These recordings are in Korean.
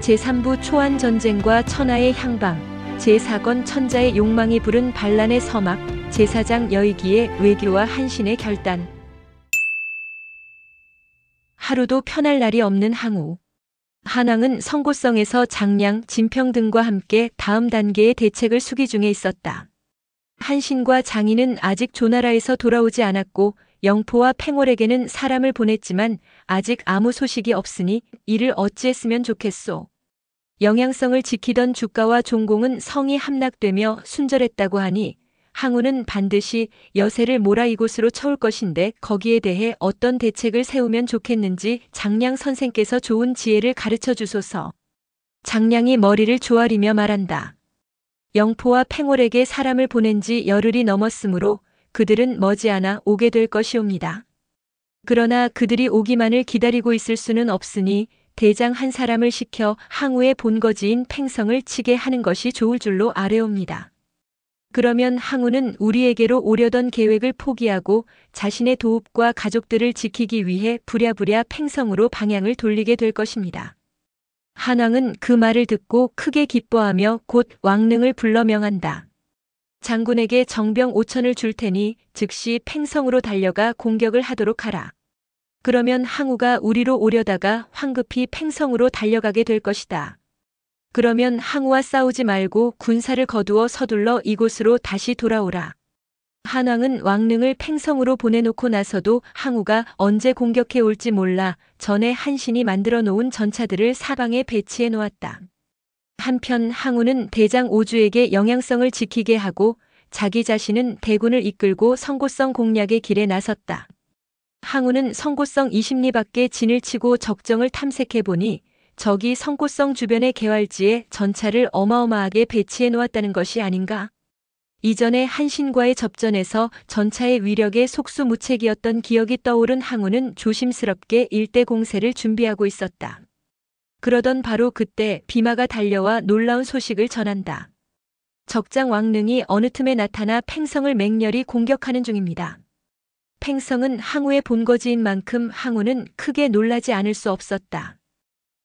제3부 초안전쟁과 천하의 향방, 제4권 천자의 욕망이 부른 반란의 서막, 제4장 여의기의 외교와 한신의 결단. 하루도 편할 날이 없는 항우. 한왕은 성고성에서 장량, 진평 등과 함께 다음 단계의 대책을 수기 중에 있었다. 한신과 장인은 아직 조나라에서 돌아오지 않았고 영포와 팽월에게는 사람을 보냈지만 아직 아무 소식이 없으니 이를 어찌했으면 좋겠소. 영양성을 지키던 주가와 종공은 성이 함락되며 순절했다고 하니 항우는 반드시 여세를 몰아 이곳으로 쳐올 것인데 거기에 대해 어떤 대책을 세우면 좋겠는지 장량 선생께서 좋은 지혜를 가르쳐 주소서. 장량이 머리를 조아리며 말한다. 영포와 팽월에게 사람을 보낸 지 열흘이 넘었으므로 그들은 머지않아 오게 될 것이옵니다. 그러나 그들이 오기만을 기다리고 있을 수는 없으니 대장 한 사람을 시켜 항우의 본거지인 팽성을 치게 하는 것이 좋을 줄로 아뢰옵니다. 그러면 항우는 우리에게로 오려던 계획을 포기하고 자신의 도읍과 가족들을 지키기 위해 부랴부랴 팽성으로 방향을 돌리게 될 것입니다. 한왕은 그 말을 듣고 크게 기뻐하며 곧 왕릉을 불러 명한다. 장군에게 정병 5천을 줄 테니 즉시 팽성으로 달려가 공격을 하도록 하라. 그러면 항우가 우리로 오려다가 황급히 팽성으로 달려가게 될 것이다. 그러면 항우와 싸우지 말고 군사를 거두어 서둘러 이곳으로 다시 돌아오라. 한왕은 왕릉을 팽성으로 보내놓고 나서도 항우가 언제 공격해 올지 몰라 전에 한신이 만들어 놓은 전차들을 사방에 배치해 놓았다. 한편 항우는 대장 오주에게 영양성을 지키게 하고 자기 자신은 대군을 이끌고 성고성 공략의 길에 나섰다. 항우는 성고성 20리 밖에 진을 치고 적정을 탐색해 보니 적이 성고성 주변의 개활지에 전차를 어마어마하게 배치해 놓았다는 것이 아닌가? 이전에 한신과의 접전에서 전차의 위력에 속수무책이었던 기억이 떠오른 항우는 조심스럽게 일대 공세를 준비하고 있었다. 그러던 바로 그때 비마가 달려와 놀라운 소식을 전한다. 적장 왕릉이 어느 틈에 나타나 팽성을 맹렬히 공격하는 중입니다. 팽성은 항우의 본거지인 만큼 항우는 크게 놀라지 않을 수 없었다.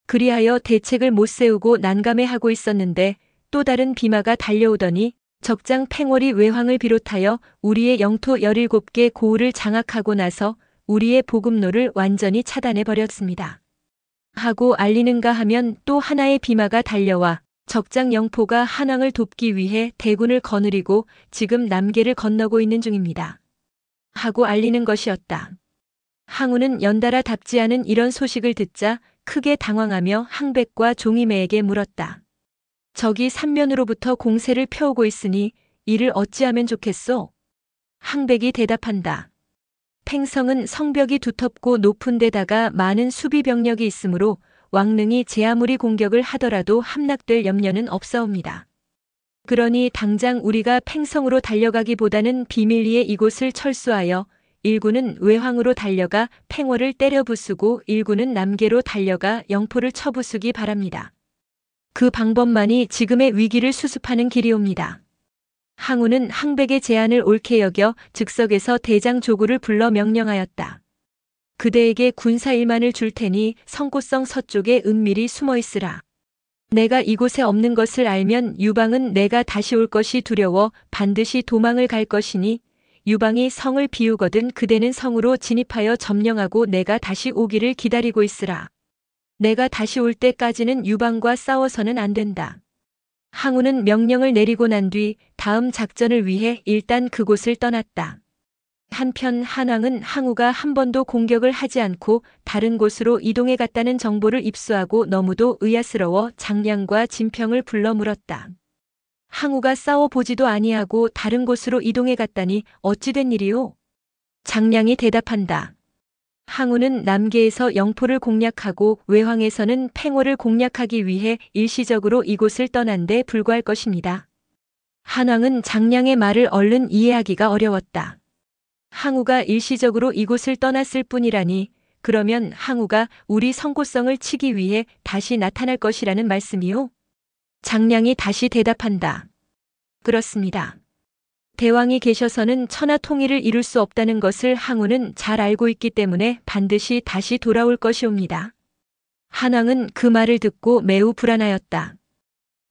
그리하여 대책을 못 세우고 난감해하고 있었는데 또 다른 비마가 달려오더니 적장 팽월이 외황을 비롯하여 우리의 영토 17개 고을을 장악하고 나서 우리의 보급로를 완전히 차단해버렸습니다. 하고 알리는가 하면 또 하나의 비마가 달려와 적장 영포가 한왕을 돕기 위해 대군을 거느리고 지금 남계를 건너고 있는 중입니다. 하고 알리는 것이었다. 항우는 연달아 답지 않은 이런 소식을 듣자 크게 당황하며 항백과 종이매에게 물었다. 적이 삼면으로부터 공세를 펴오고 있으니 이를 어찌하면 좋겠소? 항백이 대답한다. 팽성은 성벽이 두텁고 높은 데다가 많은 수비 병력이 있으므로 왕릉이 제 아무리 공격을 하더라도 함락될 염려는 없사옵니다. 그러니 당장 우리가 팽성으로 달려가기보다는 비밀리에 이곳을 철수하여 일군은 외황으로 달려가 팽월을 때려 부수고 일군은 남계로 달려가 영포를 쳐부수기 바랍니다. 그 방법만이 지금의 위기를 수습하는 길이옵니다. 항우는 항백의 제안을 옳게 여겨 즉석에서 대장 조구를 불러 명령하였다. 그대에게 군사 1만을 줄 테니 성고성 서쪽에 은밀히 숨어 있으라. 내가 이곳에 없는 것을 알면 유방은 내가 다시 올 것이 두려워 반드시 도망을 갈 것이니 유방이 성을 비우거든 그대는 성으로 진입하여 점령하고 내가 다시 오기를 기다리고 있으라. 내가 다시 올 때까지는 유방과 싸워서는 안 된다. 항우는 명령을 내리고 난 뒤 다음 작전을 위해 일단 그곳을 떠났다. 한편 한왕은 항우가 한 번도 공격을 하지 않고 다른 곳으로 이동해 갔다는 정보를 입수하고 너무도 의아스러워 장량과 진평을 불러 물었다. 항우가 싸워보지도 아니하고 다른 곳으로 이동해 갔다니 어찌 된 일이오? 장량이 대답한다. 항우는 남계에서 영포를 공략하고 외황에서는 팽월을 공략하기 위해 일시적으로 이곳을 떠난 데 불과할 것입니다. 한왕은 장량의 말을 얼른 이해하기가 어려웠다. 항우가 일시적으로 이곳을 떠났을 뿐이라니 그러면 항우가 우리 성고성을 치기 위해 다시 나타날 것이라는 말씀이요? 장량이 다시 대답한다. 그렇습니다. 대왕이 계셔서는 천하 통일을 이룰 수 없다는 것을 항우는 잘 알고 있기 때문에 반드시 다시 돌아올 것이옵니다. 한왕은 그 말을 듣고 매우 불안하였다.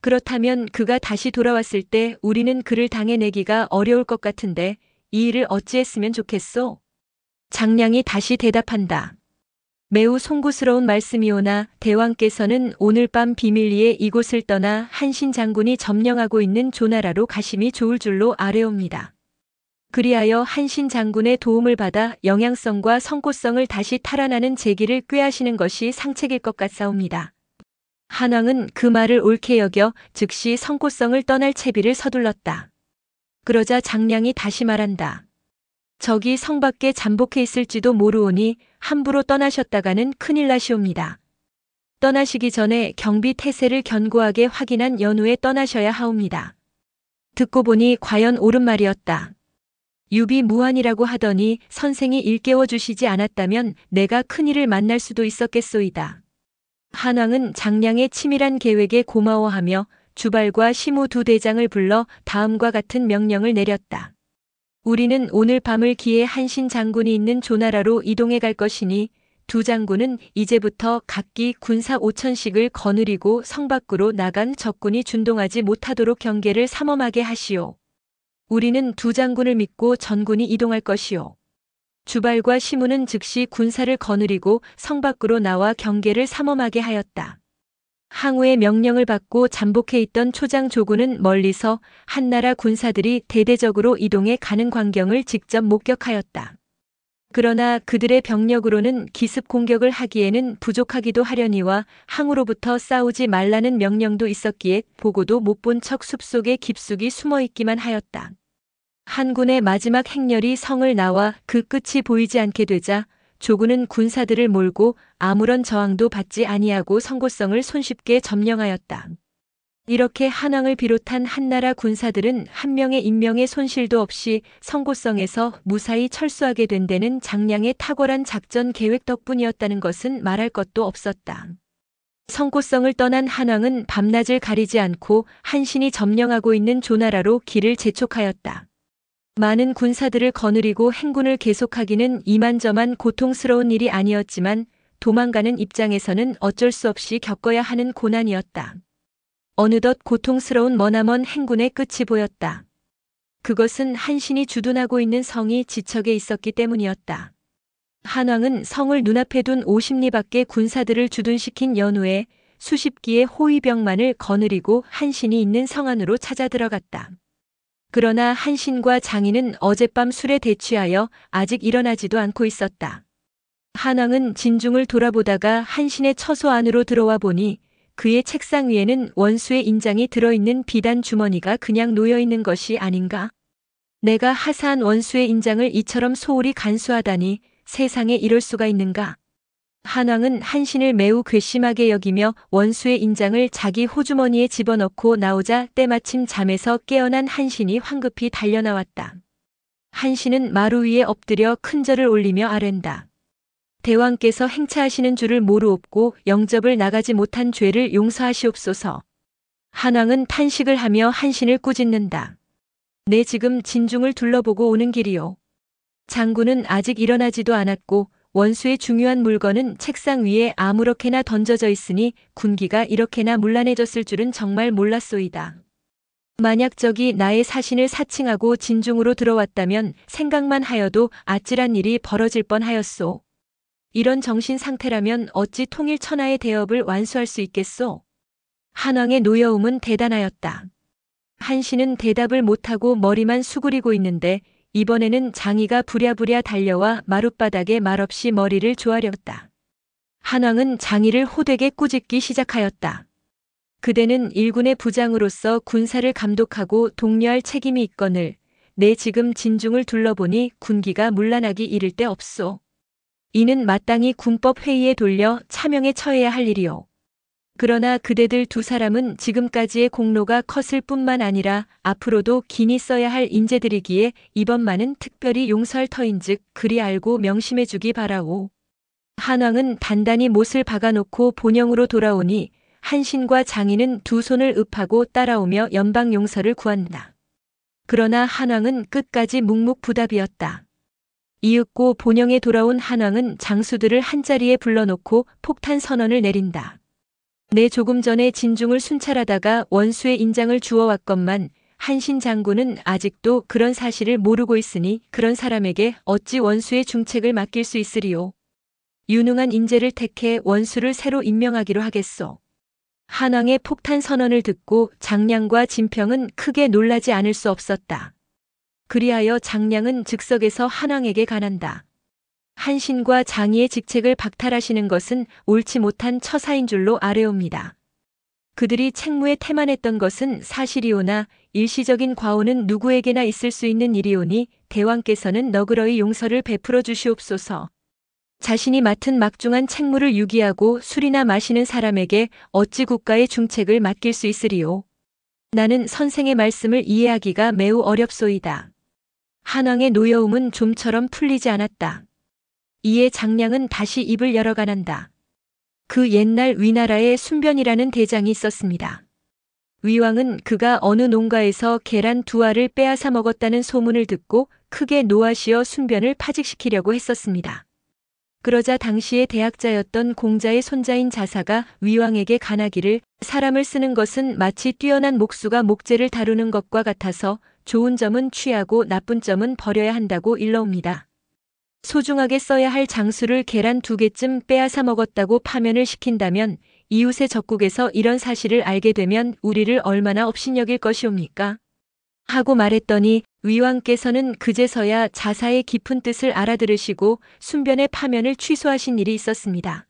그렇다면 그가 다시 돌아왔을 때 우리는 그를 당해내기가 어려울 것 같은데 이 일을 어찌했으면 좋겠소? 장량이 다시 대답한다. 매우 송구스러운 말씀이오나 대왕께서는 오늘 밤 비밀리에 이곳을 떠나 한신 장군이 점령하고 있는 조나라로 가심이 좋을 줄로 아뢰옵니다. 그리하여 한신 장군의 도움을 받아 영양성과 성고성을 다시 탈환하는 재기를 꾀하시는 것이 상책일 것 같사옵니다. 한왕은 그 말을 옳게 여겨 즉시 성고성을 떠날 채비를 서둘렀다. 그러자 장량이 다시 말한다. 저기 성 밖에 잠복해 있을지도 모르오니 함부로 떠나셨다가는 큰일 나시옵니다. 떠나시기 전에 경비 태세를 견고하게 확인한 연후에 떠나셔야 하옵니다. 듣고 보니 과연 옳은 말이었다. 유비무환이라고 하더니 선생이 일깨워 주시지 않았다면 내가 큰일을 만날 수도 있었겠소이다. 한왕은 장량의 치밀한 계획에 고마워하며 주발과 시무 두 대장을 불러 다음과 같은 명령을 내렸다. 우리는 오늘 밤을 기해 한신 장군이 있는 조나라로 이동해 갈 것이니 두 장군은 이제부터 각기 군사 5,000씩을 거느리고 성 밖으로 나간 적군이 준동하지 못하도록 경계를 삼엄하게 하시오. 우리는 두 장군을 믿고 전군이 이동할 것이오. 주발과 시무는 즉시 군사를 거느리고 성 밖으로 나와 경계를 삼엄하게 하였다. 항우의 명령을 받고 잠복해 있던 초장 조군은 멀리서 한나라 군사들이 대대적으로 이동해 가는 광경을 직접 목격하였다. 그러나 그들의 병력으로는 기습 공격을 하기에는 부족하기도 하려니와 항우로부터 싸우지 말라는 명령도 있었기에 보고도 못 본 척 숲속에 깊숙이 숨어 있기만 하였다. 한군의 마지막 행렬이 성을 나와 그 끝이 보이지 않게 되자 조군은 군사들을 몰고 아무런 저항도 받지 아니하고 성고성을 손쉽게 점령하였다. 이렇게 한왕을 비롯한 한나라 군사들은 한 명의 인명의 손실도 없이 성고성에서 무사히 철수하게 된 데는 장량의 탁월한 작전 계획 덕분이었다는 것은 말할 것도 없었다. 성고성을 떠난 한왕은 밤낮을 가리지 않고 한신이 점령하고 있는 조나라로 길을 재촉하였다. 많은 군사들을 거느리고 행군을 계속하기는 이만저만 고통스러운 일이 아니었지만 도망가는 입장에서는 어쩔 수 없이 겪어야 하는 고난이었다. 어느덧 고통스러운 머나먼 행군의 끝이 보였다. 그것은 한신이 주둔하고 있는 성이 지척에 있었기 때문이었다. 한왕은 성을 눈앞에 둔 50리 밖의 군사들을 주둔시킨 연후에 수십 기의 호위병만을 거느리고 한신이 있는 성 안으로 찾아 들어갔다. 그러나 한신과 장인은 어젯밤 술에 대취하여 아직 일어나지도 않고 있었다. 한왕은 진중을 돌아보다가 한신의 처소 안으로 들어와 보니 그의 책상 위에는 원수의 인장이 들어있는 비단 주머니가 그냥 놓여있는 것이 아닌가? 내가 하사한 원수의 인장을 이처럼 소홀히 간수하다니 세상에 이럴 수가 있는가? 한왕은 한신을 매우 괘씸하게 여기며 원수의 인장을 자기 호주머니에 집어넣고 나오자 때마침 잠에서 깨어난 한신이 황급히 달려나왔다. 한신은 마루 위에 엎드려 큰절을 올리며 아랜다. 대왕께서 행차하시는 줄을 모르옵고 영접을 나가지 못한 죄를 용서하시옵소서. 한왕은 탄식을 하며 한신을 꾸짖는다. 내 지금 진중을 둘러보고 오는 길이요. 장군은 아직 일어나지도 않았고 원수의 중요한 물건은 책상 위에 아무렇게나 던져져 있으니 군기가 이렇게나 문란해졌을 줄은 정말 몰랐소이다. 만약 적이 나의 사신을 사칭하고 진중으로 들어왔다면 생각만 하여도 아찔한 일이 벌어질 뻔하였소. 이런 정신 상태라면 어찌 통일 천하의 대업을 완수할 수 있겠소? 한왕의 노여움은 대단하였다. 한신은 대답을 못하고 머리만 수그리고 있는데 이번에는 장이가 부랴부랴 달려와 마룻바닥에 말없이 머리를 조아렸다. 한왕은 장이를 호되게 꾸짖기 시작하였다. 그대는 일군의 부장으로서 군사를 감독하고 독려할 책임이 있거늘 내 지금 진중을 둘러보니 군기가 문란하기 이를 데 없소. 이는 마땅히 군법회의에 돌려 차명에 처해야 할 일이오. 그러나 그대들 두 사람은 지금까지의 공로가 컸을 뿐만 아니라 앞으로도 긴히 써야 할 인재들이기에 이번만은 특별히 용서할 터인즉 그리 알고 명심해 주기 바라오. 한왕은 단단히 못을 박아놓고 본영으로 돌아오니 한신과 장인은 두 손을 읍하고 따라오며 연방 용서를 구한다. 그러나 한왕은 끝까지 묵묵부답이었다. 이윽고 본영에 돌아온 한왕은 장수들을 한자리에 불러놓고 폭탄 선언을 내린다. 내 조금 전에 진중을 순찰하다가 원수의 인장을 주워왔건만 한신 장군은 아직도 그런 사실을 모르고 있으니 그런 사람에게 어찌 원수의 중책을 맡길 수 있으리요. 유능한 인재를 택해 원수를 새로 임명하기로 하겠소. 한왕의 폭탄 선언을 듣고 장량과 진평은 크게 놀라지 않을 수 없었다. 그리하여 장량은 즉석에서 한왕에게 간한다. 한신과 장의의 직책을 박탈하시는 것은 옳지 못한 처사인 줄로 아뢰옵니다. 그들이 책무에 태만했던 것은 사실이오나 일시적인 과오는 누구에게나 있을 수 있는 일이오니 대왕께서는 너그러이 용서를 베풀어 주시옵소서. 자신이 맡은 막중한 책무를 유기하고 술이나 마시는 사람에게 어찌 국가의 중책을 맡길 수 있으리요. 나는 선생의 말씀을 이해하기가 매우 어렵소이다. 한왕의 노여움은 좀처럼 풀리지 않았다. 이에 장량은 다시 입을 열어가난다. 그 옛날 위나라에 순변이라는 대장이 있었습니다. 위왕은 그가 어느 농가에서 계란 2알을 빼앗아 먹었다는 소문을 듣고 크게 노하시어 순변을 파직시키려고 했었습니다. 그러자 당시의 대학자였던 공자의 손자인 자사가 위왕에게 간하기를 사람을 쓰는 것은 마치 뛰어난 목수가 목재를 다루는 것과 같아서 좋은 점은 취하고 나쁜 점은 버려야 한다고 일러옵니다. 소중하게 써야 할 장수를 계란 2개쯤 빼앗아 먹었다고 파면을 시킨다면 이웃의 적국에서 이런 사실을 알게 되면 우리를 얼마나 업신여길 것이옵니까? 하고 말했더니 위왕께서는 그제서야 자사의 깊은 뜻을 알아들으시고 순변의 파면을 취소하신 일이 있었습니다.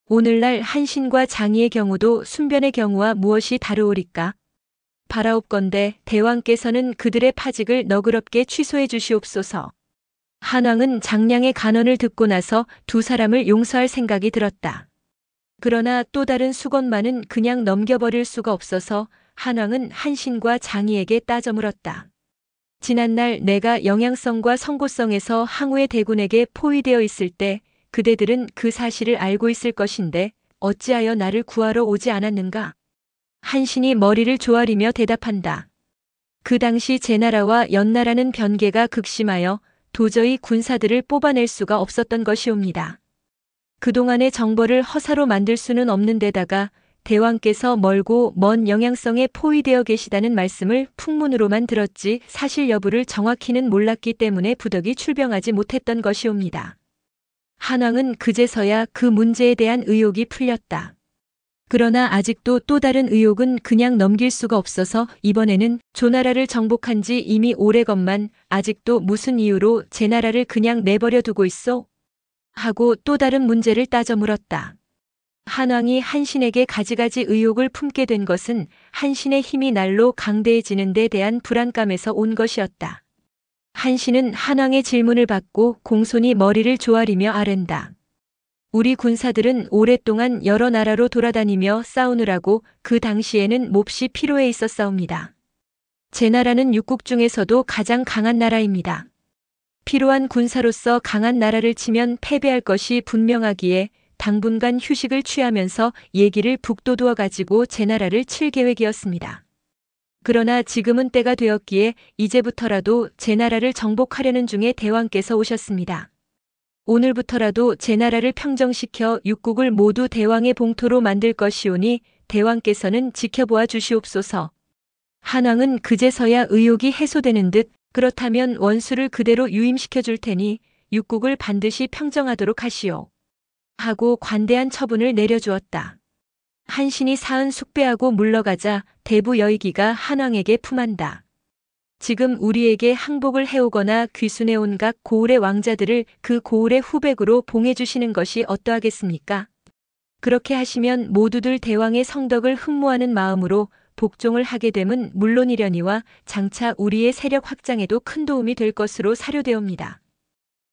오늘날 한신과 장의의 경우도 순변의 경우와 무엇이 다르오리까? 바라옵건대 대왕께서는 그들의 파직을 너그럽게 취소해 주시옵소서. 한왕은 장량의 간언을 듣고 나서 두 사람을 용서할 생각이 들었다. 그러나 또 다른 수건만은 그냥 넘겨버릴 수가 없어서 한왕은 한신과 장의에게 따져 물었다. 지난날 내가 영양성과 성고성에서 항우의 대군에게 포위되어 있을 때 그대들은 그 사실을 알고 있을 것인데 어찌하여 나를 구하러 오지 않았는가? 한신이 머리를 조아리며 대답한다. 그 당시 제나라와 연나라는 변개가 극심하여 도저히 군사들을 뽑아낼 수가 없었던 것이옵니다. 그동안의 정벌을 허사로 만들 수는 없는 데다가 대왕께서 멀고 먼 영양성에 포위되어 계시다는 말씀을 풍문으로만 들었지 사실 여부를 정확히는 몰랐기 때문에 부득이 출병하지 못했던 것이옵니다. 한왕은 그제서야 그 문제에 대한 의혹이 풀렸다. 그러나 아직도 또 다른 의혹은 그냥 넘길 수가 없어서 이번에는 조나라를 정복한 지 이미 오래건만 아직도 무슨 이유로 제 나라를 그냥 내버려 두고 있어? 하고 또 다른 문제를 따져 물었다. 한왕이 한신에게 가지가지 의혹을 품게 된 것은 한신의 힘이 날로 강대해지는 데 대한 불안감에서 온 것이었다. 한신은 한왕의 질문을 받고 공손히 머리를 조아리며 아랜다. 우리 군사들은 오랫동안 여러 나라로 돌아다니며 싸우느라고 그 당시에는 몹시 피로해 있었사옵니다. 제 나라는 육국 중에서도 가장 강한 나라입니다. 피로한 군사로서 강한 나라를 치면 패배할 것이 분명하기에 당분간 휴식을 취하면서 예기를 북돋우어 가지고 제 나라를 칠 계획이었습니다. 그러나 지금은 때가 되었기에 이제부터라도 제 나라를 정복하려는 중에 대왕께서 오셨습니다. 오늘부터라도 제 나라를 평정시켜 육국을 모두 대왕의 봉토로 만들 것이오니 대왕께서는 지켜보아 주시옵소서. 한왕은 그제서야 의혹이 해소되는 듯 그렇다면 원수를 그대로 유임시켜 줄 테니 육국을 반드시 평정하도록 하시오. 하고 관대한 처분을 내려주었다. 한신이 사은 숙배하고 물러가자 대부 여의기가 한왕에게 품한다. 지금 우리에게 항복을 해오거나 귀순해 온 각 고을의 왕자들을 그 고을의 후백으로 봉해주시는 것이 어떠하겠습니까? 그렇게 하시면 모두들 대왕의 성덕을 흠모하는 마음으로 복종을 하게 됨은 물론이려니와 장차 우리의 세력 확장에도 큰 도움이 될 것으로 사료되옵니다.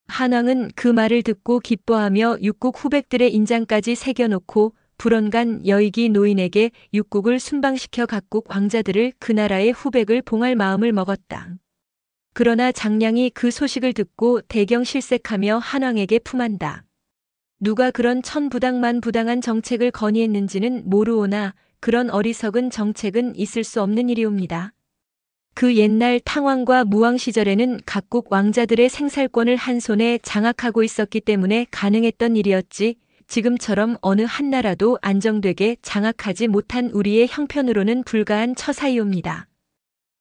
한왕은 그 말을 듣고 기뻐하며 육국 후백들의 인장까지 새겨놓고 불언간 여의기 노인에게 육국을 순방시켜 각국 왕자들을 그 나라의 후백을 봉할 마음을 먹었다. 그러나 장량이 그 소식을 듣고 대경실색하며 한왕에게 품한다. 누가 그런 천부당만부당한 정책을 건의했는지는 모르오나 그런 어리석은 정책은 있을 수 없는 일이옵니다. 그 옛날 탕왕과 무왕 시절에는 각국 왕자들의 생살권을 한 손에 장악하고 있었기 때문에 가능했던 일이었지, 지금처럼 어느 한 나라도 안정되게 장악하지 못한 우리의 형편으로는 불가한 처사이옵니다.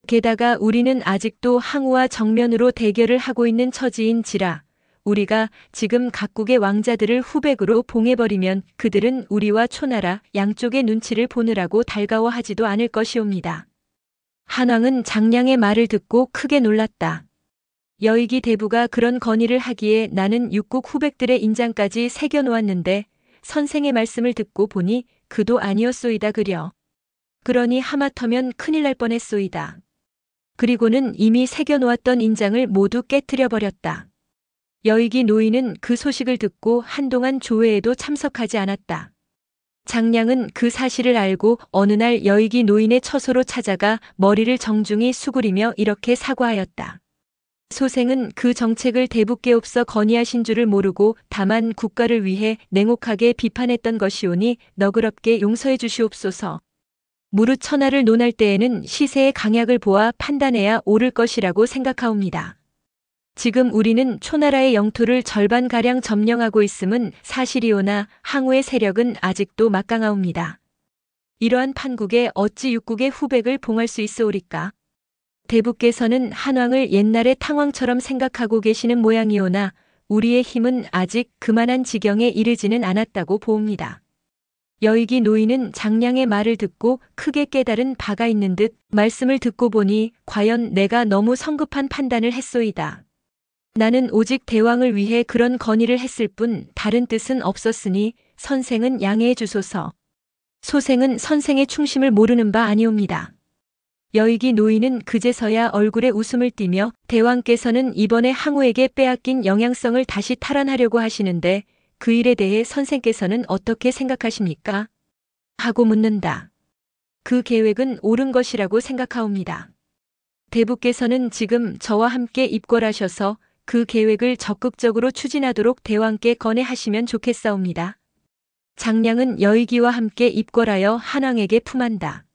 게다가 우리는 아직도 항우와 정면으로 대결을 하고 있는 처지인지라 우리가 지금 각국의 왕자들을 후백으로 봉해버리면 그들은 우리와 초나라 양쪽의 눈치를 보느라고 달가워하지도 않을 것이옵니다. 한왕은 장량의 말을 듣고 크게 놀랐다. 여익이 대부가 그런 건의를 하기에 나는 육국 후백들의 인장까지 새겨놓았는데 선생의 말씀을 듣고 보니 그도 아니었소이다 그려. 그러니 하마터면 큰일 날 뻔했소이다. 그리고는 이미 새겨놓았던 인장을 모두 깨뜨려 버렸다. 여익이 노인은 그 소식을 듣고 한동안 조회에도 참석하지 않았다. 장량은 그 사실을 알고 어느 날 여익이 노인의 처소로 찾아가 머리를 정중히 수그리며 이렇게 사과하였다. 소생은 그 정책을 대북께 없어 건의하신 줄을 모르고 다만 국가를 위해 냉혹하게 비판했던 것이오니 너그럽게 용서해 주시옵소서. 무릇 천하를 논할 때에는 시세의 강약을 보아 판단해야 옳을 것이라고 생각하옵니다. 지금 우리는 초나라의 영토를 절반가량 점령하고 있음은 사실이오나 항우의 세력은 아직도 막강하옵니다. 이러한 판국에 어찌 육국의 후백을 봉할 수 있어오리까? 대부께서는 한왕을 옛날의 탕왕처럼 생각하고 계시는 모양이오나 우리의 힘은 아직 그만한 지경에 이르지는 않았다고 보옵니다. 여익이 노인은 장량의 말을 듣고 크게 깨달은 바가 있는 듯 말씀을 듣고 보니 과연 내가 너무 성급한 판단을 했소이다. 나는 오직 대왕을 위해 그런 건의를 했을 뿐 다른 뜻은 없었으니 선생은 양해해 주소서. 소생은 선생의 충심을 모르는 바 아니옵니다. 여익이 노인은 그제서야 얼굴에 웃음을 띠며 대왕께서는 이번에 항우에게 빼앗긴 영향성을 다시 탈환하려고 하시는데 그 일에 대해 선생께서는 어떻게 생각하십니까? 하고 묻는다. 그 계획은 옳은 것이라고 생각하옵니다. 대부께서는 지금 저와 함께 입궐하셔서 그 계획을 적극적으로 추진하도록 대왕께 건의하시면 좋겠사옵니다. 장량은 여익이와 함께 입궐하여 한왕에게 품한다.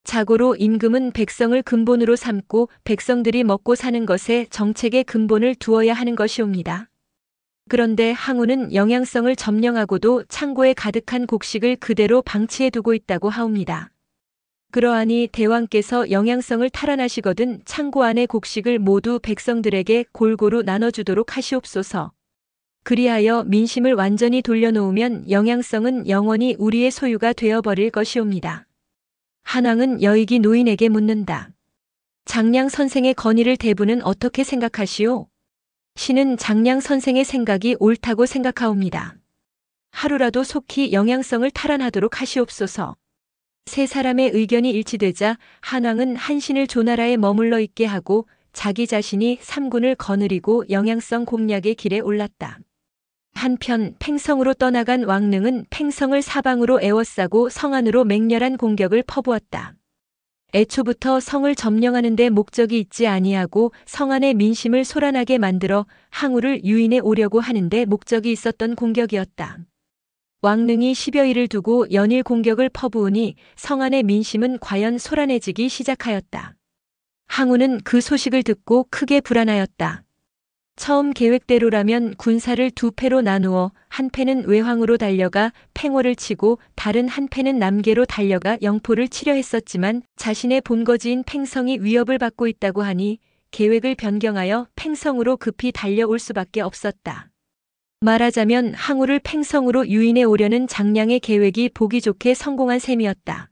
자고로 임금은 백성을 근본으로 삼고 백성들이 먹고 사는 것에 정책의 근본을 두어야 하는 것이옵니다. 그런데 항우는 영양성을 점령하고도 창고에 가득한 곡식을 그대로 방치해 두고 있다고 하옵니다. 그러하니 대왕께서 영양성을 탈환하시거든 창고 안의 곡식을 모두 백성들에게 골고루 나눠주도록 하시옵소서. 그리하여 민심을 완전히 돌려놓으면 영양성은 영원히 우리의 소유가 되어버릴 것이옵니다. 한왕은 여익이 노인에게 묻는다. 장량 선생의 건의를 대부는 어떻게 생각하시오? 신은 장량 선생의 생각이 옳다고 생각하옵니다. 하루라도 속히 영양성을 탈환하도록 하시옵소서. 세 사람의 의견이 일치되자 한왕은 한신을 조나라에 머물러 있게 하고 자기 자신이 삼군을 거느리고 영양성 공략의 길에 올랐다. 한편 팽성으로 떠나간 왕릉은 팽성을 사방으로 에워싸고 성 안으로 맹렬한 공격을 퍼부었다. 애초부터 성을 점령하는 데 목적이 있지 아니하고 성 안의 민심을 소란하게 만들어 항우를 유인해 오려고 하는 데 목적이 있었던 공격이었다. 왕릉이 10여일을 두고 연일 공격을 퍼부으니 성 안의 민심은 과연 소란해지기 시작하였다. 항우는 그 소식을 듣고 크게 불안하였다. 처음 계획대로라면 군사를 두 패로 나누어 한 패는 외황으로 달려가 팽호를 치고 다른 한 패는 남계로 달려가 영포를 치려 했었지만 자신의 본거지인 팽성이 위협을 받고 있다고 하니 계획을 변경하여 팽성으로 급히 달려올 수밖에 없었다. 말하자면 항우를 팽성으로 유인해 오려는 장량의 계획이 보기 좋게 성공한 셈이었다.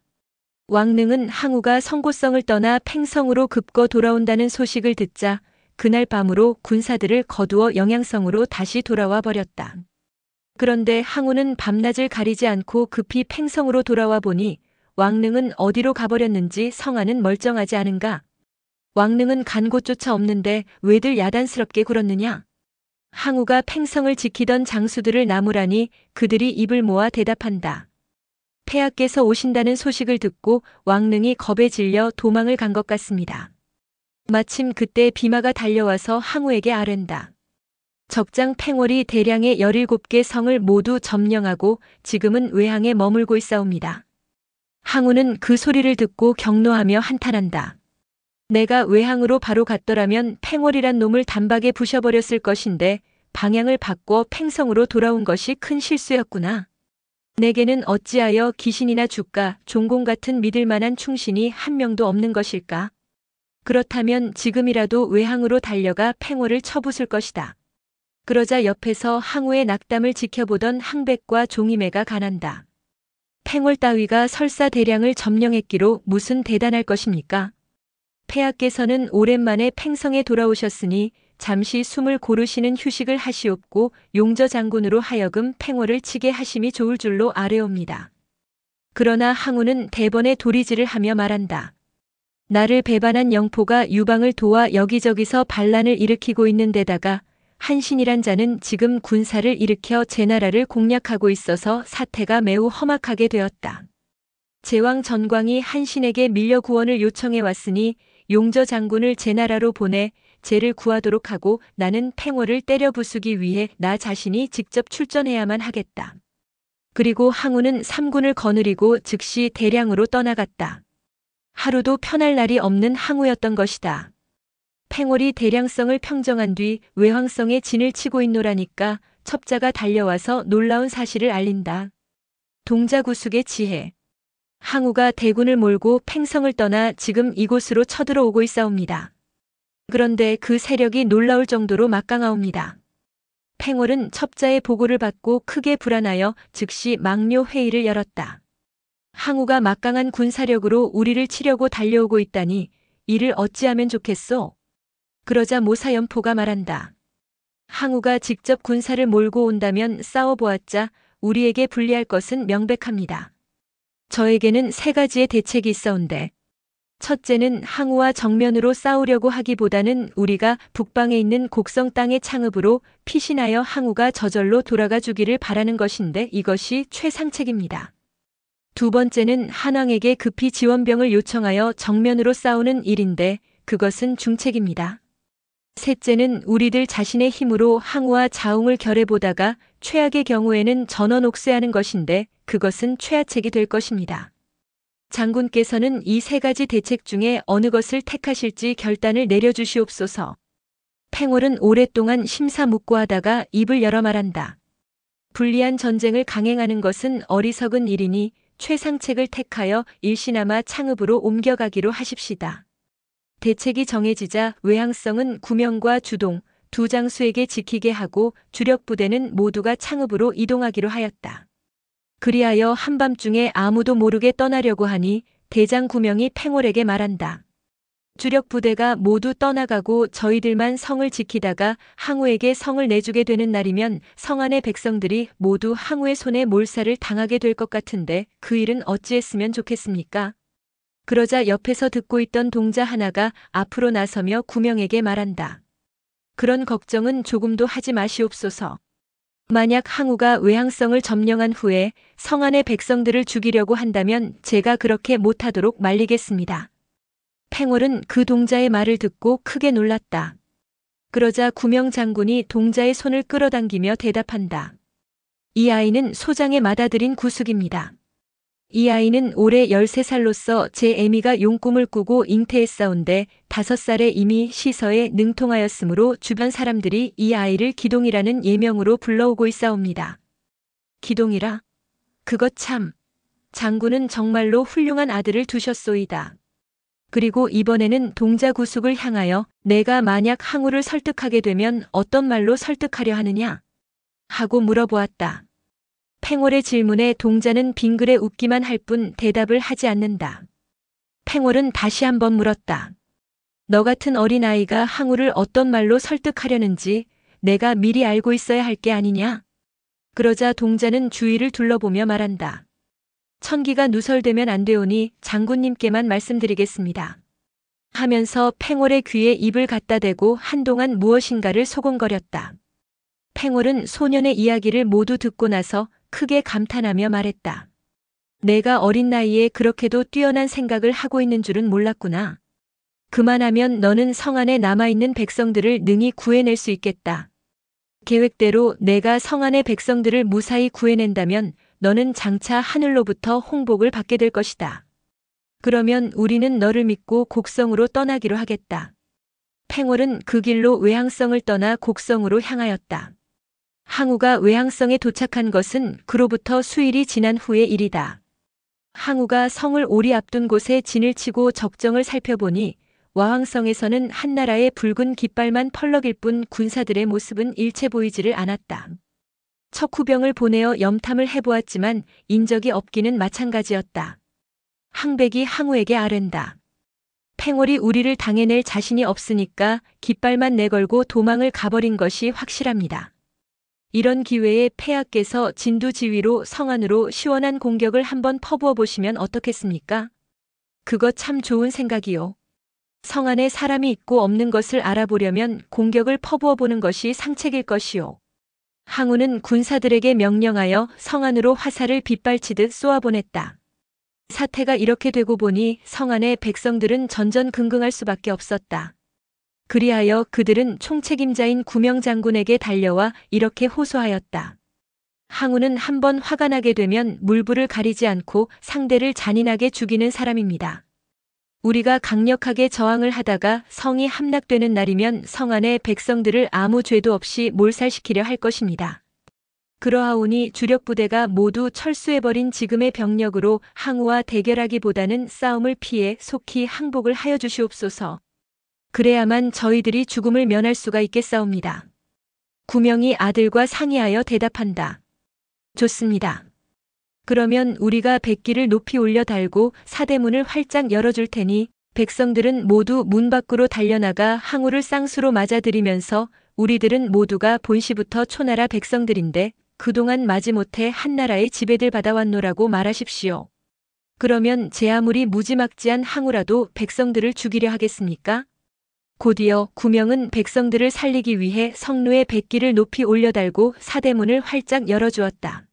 왕릉은 항우가 성고성을 떠나 팽성으로 급거 돌아온다는 소식을 듣자 그날 밤으로 군사들을 거두어 영양성으로 다시 돌아와 버렸다. 그런데 항우는 밤낮을 가리지 않고 급히 팽성으로 돌아와 보니 왕릉은 어디로 가버렸는지 성 안은 멀쩡하지 않은가? 왕릉은 간 곳조차 없는데 왜들 야단스럽게 굴었느냐? 항우가 팽성을 지키던 장수들을 나무라니 그들이 입을 모아 대답한다. 폐하께서 오신다는 소식을 듣고 왕릉이 겁에 질려 도망을 간 것 같습니다. 마침 그때 비마가 달려와서 항우에게 아랜다. 적장 팽월이 대량의 17개 성을 모두 점령하고 지금은 외항에 머물고 있사옵니다. 항우는 그 소리를 듣고 격노하며 한탄한다. 내가 외항으로 바로 갔더라면 팽월이란 놈을 단박에 부셔버렸을 것인데 방향을 바꿔 팽성으로 돌아온 것이 큰 실수였구나. 내게는 어찌하여 기신이나 주가, 종공 같은 믿을 만한 충신이 한 명도 없는 것일까? 그렇다면 지금이라도 외항으로 달려가 팽월을 쳐부술 것이다. 그러자 옆에서 항우의 낙담을 지켜보던 항백과 종이매가 가난다. 팽월 따위가 설사 대량을 점령했기로 무슨 대단할 것입니까? 폐하께서는 오랜만에 팽성에 돌아오셨으니 잠시 숨을 고르시는 휴식을 하시옵고 용저 장군으로 하여금 팽월을 치게 하심이 좋을 줄로 아뢰옵니다. 그러나 항우는 대번에 도리지를 하며 말한다. 나를 배반한 영포가 유방을 도와 여기저기서 반란을 일으키고 있는 데다가 한신이란 자는 지금 군사를 일으켜 제 나라를 공략하고 있어서 사태가 매우 험악하게 되었다. 제왕 전광이 한신에게 밀려 구원을 요청해 왔으니 용저 장군을 제 나라로 보내 제를 구하도록 하고 나는 팽월을 때려 부수기 위해 나 자신이 직접 출전해야만 하겠다. 그리고 항우는 삼군을 거느리고 즉시 대량으로 떠나갔다. 하루도 편할 날이 없는 항우였던 것이다. 팽월이 대량성을 평정한 뒤 외황성에 진을 치고 있노라니까 첩자가 달려와서 놀라운 사실을 알린다. 동자구숙의 지혜. 항우가 대군을 몰고 팽성을 떠나 지금 이곳으로 쳐들어오고 있사옵니다. 그런데 그 세력이 놀라울 정도로 막강하옵니다. 팽월은 첩자의 보고를 받고 크게 불안하여 즉시 망료 회의를 열었다. 항우가 막강한 군사력으로 우리를 치려고 달려오고 있다니 이를 어찌하면 좋겠소? 그러자 모사연포가 말한다. 항우가 직접 군사를 몰고 온다면 싸워보았자 우리에게 불리할 것은 명백합니다. 저에게는 세 가지의 대책이 있어온데 첫째는 항우와 정면으로 싸우려고 하기보다는 우리가 북방에 있는 곡성 땅의 창읍으로 피신하여 항우가 저절로 돌아가 주기를 바라는 것인데 이것이 최상책입니다. 두 번째는 한왕에게 급히 지원병을 요청하여 정면으로 싸우는 일인데 그것은 중책입니다. 셋째는 우리들 자신의 힘으로 항우와 자웅을 겨뤄보다가 최악의 경우에는 전원 옥쇄하는 것인데 그것은 최하책이 될 것입니다. 장군께서는 이 세 가지 대책 중에 어느 것을 택하실지 결단을 내려주시옵소서. 팽월은 오랫동안 심사묵고하다가 입을 열어 말한다. 불리한 전쟁을 강행하는 것은 어리석은 일이니 최상책을 택하여 일시나마 창읍으로 옮겨가기로 하십시다. 대책이 정해지자 외항성은 구명과 주동 두 장수에게 지키게 하고 주력 부대는 모두가 창읍으로 이동하기로 하였다. 그리하여 한밤중에 아무도 모르게 떠나려고 하니 대장 구명이 팽월에게 말한다. 주력 부대가 모두 떠나가고 저희들만 성을 지키다가 항우에게 성을 내주게 되는 날이면 성 안의 백성들이 모두 항우의 손에 몰살을 당하게 될 것 같은데 그 일은 어찌했으면 좋겠습니까? 그러자 옆에서 듣고 있던 동자 하나가 앞으로 나서며 구명에게 말한다. 그런 걱정은 조금도 하지 마시옵소서. 만약 항우가 외항성을 점령한 후에 성 안의 백성들을 죽이려고 한다면 제가 그렇게 못하도록 말리겠습니다. 팽월은 그 동자의 말을 듣고 크게 놀랐다. 그러자 구명 장군이 동자의 손을 끌어당기며 대답한다. 이 아이는 소장에 맏아들인 구숙입니다. 이 아이는 올해 13살로서 제 애미가 용꿈을 꾸고 잉태했사온데 5살에 이미 시서에 능통하였으므로 주변 사람들이 이 아이를 기동이라는 예명으로 불러오고 있사옵니다. 기동이라? 그것 참. 장군은 정말로 훌륭한 아들을 두셨소이다. 그리고 이번에는 동자구숙을 향하여 내가 만약 항우를 설득하게 되면 어떤 말로 설득하려 하느냐? 하고 물어보았다. 팽월의 질문에 동자는 빙그레 웃기만 할 뿐 대답을 하지 않는다. 팽월은 다시 한번 물었다. 너 같은 어린아이가 항우를 어떤 말로 설득하려는지 내가 미리 알고 있어야 할 게 아니냐? 그러자 동자는 주위를 둘러보며 말한다. 천기가 누설되면 안 되오니 장군님께만 말씀드리겠습니다. 하면서 팽월의 귀에 입을 갖다 대고 한동안 무엇인가를 소곤거렸다. 팽월은 소년의 이야기를 모두 듣고 나서 크게 감탄하며 말했다. 내가 어린 나이에 그렇게도 뛰어난 생각을 하고 있는 줄은 몰랐구나. 그만하면 너는 성 안에 남아있는 백성들을 능히 구해낼 수 있겠다. 계획대로 내가 성 안의 백성들을 무사히 구해낸다면 너는 장차 하늘로부터 홍복을 받게 될 것이다. 그러면 우리는 너를 믿고 곡성으로 떠나기로 하겠다. 팽월은 그 길로 외항성을 떠나 곡성으로 향하였다. 항우가 외항성에 도착한 것은 그로부터 수일이 지난 후의 일이다. 항우가 성을 오리 앞둔 곳에 진을 치고 적정을 살펴보니 와황성에서는 한나라의 붉은 깃발만 펄럭일 뿐 군사들의 모습은 일체 보이지를 않았다. 척후병을 보내어 염탐을 해보았지만 인적이 없기는 마찬가지였다. 항백이 항우에게 아랜다. 팽월이 우리를 당해낼 자신이 없으니까 깃발만 내걸고 도망을 가버린 것이 확실합니다. 이런 기회에 폐하께서 진두지휘로 성 안으로 시원한 공격을 한번 퍼부어 보시면 어떻겠습니까? 그거 참 좋은 생각이요. 성 안에 사람이 있고 없는 것을 알아보려면 공격을 퍼부어 보는 것이 상책일 것이요. 항우는 군사들에게 명령하여 성 안으로 화살을 빗발치듯 쏘아보냈다. 사태가 이렇게 되고 보니 성 안의 백성들은 전전긍긍할 수밖에 없었다. 그리하여 그들은 총책임자인 구명장군에게 달려와 이렇게 호소하였다. 항우는 한번 화가 나게 되면 물불을 가리지 않고 상대를 잔인하게 죽이는 사람입니다. 우리가 강력하게 저항을 하다가 성이 함락되는 날이면 성 안의 백성들을 아무 죄도 없이 몰살시키려 할 것입니다. 그러하오니 주력 부대가 모두 철수해버린 지금의 병력으로 항우와 대결하기보다는 싸움을 피해 속히 항복을 하여 주시옵소서. 그래야만 저희들이 죽음을 면할 수가 있겠사옵니다. 구명이 아들과 상의하여 대답한다. 좋습니다. 그러면 우리가 백기를 높이 올려 달고 사대문을 활짝 열어줄 테니 백성들은 모두 문 밖으로 달려나가 항우를 쌍수로 맞아들이면서 우리들은 모두가 본시부터 초나라 백성들인데 그동안 마지못해 한나라의 지배들 받아왔노라고 말하십시오. 그러면 제 아무리 무지막지한 항우라도 백성들을 죽이려 하겠습니까? 곧이어 구명은 백성들을 살리기 위해 성루에 백기를 높이 올려달고 사대문을 활짝 열어주었다.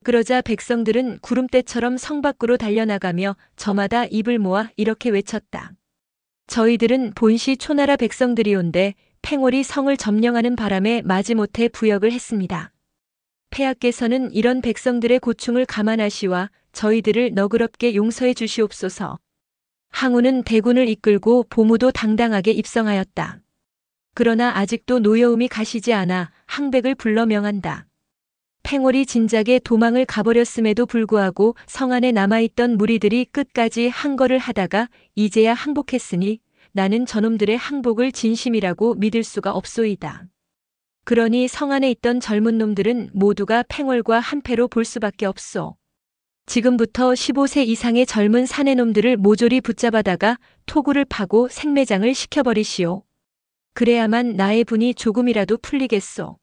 그러자 백성들은 구름대처럼 성 밖으로 달려나가며 저마다 입을 모아 이렇게 외쳤다. 저희들은 본시 초나라 백성들이온데 팽월이 성을 점령하는 바람에 마지못해 부역을 했습니다. 폐하께서는 이런 백성들의 고충을 감안하시와 저희들을 너그럽게 용서해 주시옵소서. 항우는 대군을 이끌고 보무도 당당하게 입성하였다. 그러나 아직도 노여움이 가시지 않아 항백을 불러 명한다. 팽월이 진작에 도망을 가버렸음에도 불구하고 성 안에 남아있던 무리들이 끝까지 항거를 하다가 이제야 항복했으니 나는 저놈들의 항복을 진심이라고 믿을 수가 없소이다. 그러니 성 안에 있던 젊은 놈들은 모두가 팽월과 한패로 볼 수밖에 없소. 지금부터 15세 이상의 젊은 사내놈들을 모조리 붙잡아다가 토구를 파고 생매장을 시켜버리시오. 그래야만 나의 분이 조금이라도 풀리겠소.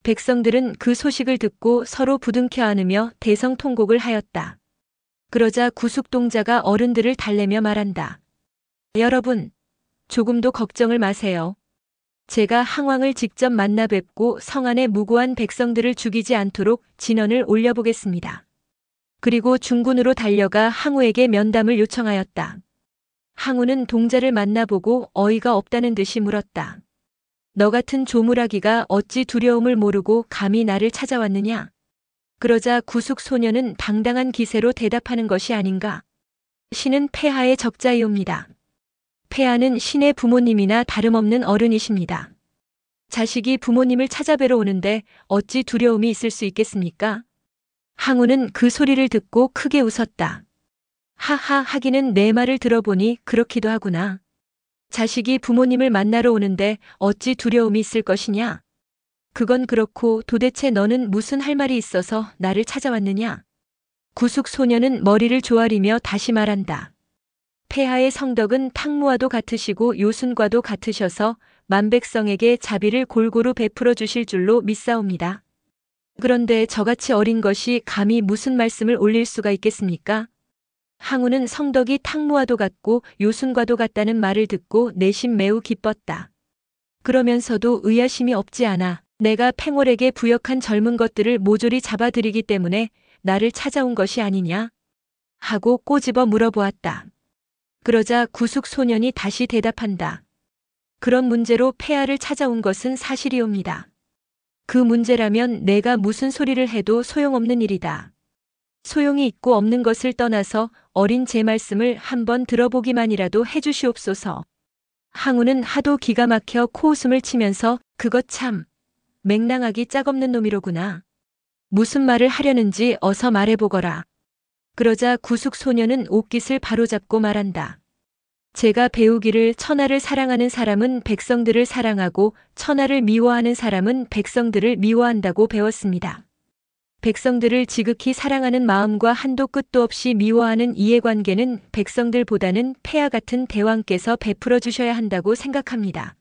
백성들은 그 소식을 듣고 서로 부둥켜 안으며 대성통곡을 하였다. 그러자 구숙동자가 어른들을 달래며 말한다. 여러분, 조금도 걱정을 마세요. 제가 항왕을 직접 만나 뵙고 성 안의 무고한 백성들을 죽이지 않도록 진언을 올려보겠습니다. 그리고 중군으로 달려가 항우에게 면담을 요청하였다. 항우는 동자를 만나보고 어이가 없다는 듯이 물었다. 너 같은 조물아기가 어찌 두려움을 모르고 감히 나를 찾아왔느냐? 그러자 구숙 소녀는 당당한 기세로 대답하는 것이 아닌가. 신은 폐하의 적자이옵니다. 폐하는 신의 부모님이나 다름없는 어른이십니다. 자식이 부모님을 찾아뵈러 오는데 어찌 두려움이 있을 수 있겠습니까? 항우는 그 소리를 듣고 크게 웃었다. 하하, 하기는 내 말을 들어보니 그렇기도 하구나. 자식이 부모님을 만나러 오는데 어찌 두려움이 있을 것이냐? 그건 그렇고 도대체 너는 무슨 할 말이 있어서 나를 찾아왔느냐? 구숙 소녀는 머리를 조아리며 다시 말한다. 폐하의 성덕은 탕무와도 같으시고 요순과도 같으셔서 만백성에게 자비를 골고루 베풀어 주실 줄로 믿사옵니다. 그런데 저같이 어린 것이 감히 무슨 말씀을 올릴 수가 있겠습니까? 항우는 성덕이 탕무와도 같고 요순과도 같다는 말을 듣고 내심 매우 기뻤다. 그러면서도 의아심이 없지 않아 내가 팽월에게 부역한 젊은 것들을 모조리 잡아들이기 때문에 나를 찾아온 것이 아니냐? 하고 꼬집어 물어보았다. 그러자 구숙 소년이 다시 대답한다. 그런 문제로 폐하를 찾아온 것은 사실이옵니다. 그 문제라면 내가 무슨 소리를 해도 소용없는 일이다. 소용이 있고 없는 것을 떠나서 어린 제 말씀을 한번 들어보기만이라도 해주시옵소서. 항우는 하도 기가 막혀 코웃음을 치면서 그것 참 맹랑하기 짝없는 놈이로구나. 무슨 말을 하려는지 어서 말해보거라. 그러자 구숙 소녀는 옷깃을 바로잡고 말한다. 제가 배우기를 천하를 사랑하는 사람은 백성들을 사랑하고 천하를 미워하는 사람은 백성들을 미워한다고 배웠습니다. 백성들을 지극히 사랑하는 마음과 한도 끝도 없이 미워하는 이해관계는 백성들보다는 폐하 같은 대왕께서 베풀어 주셔야 한다고 생각합니다.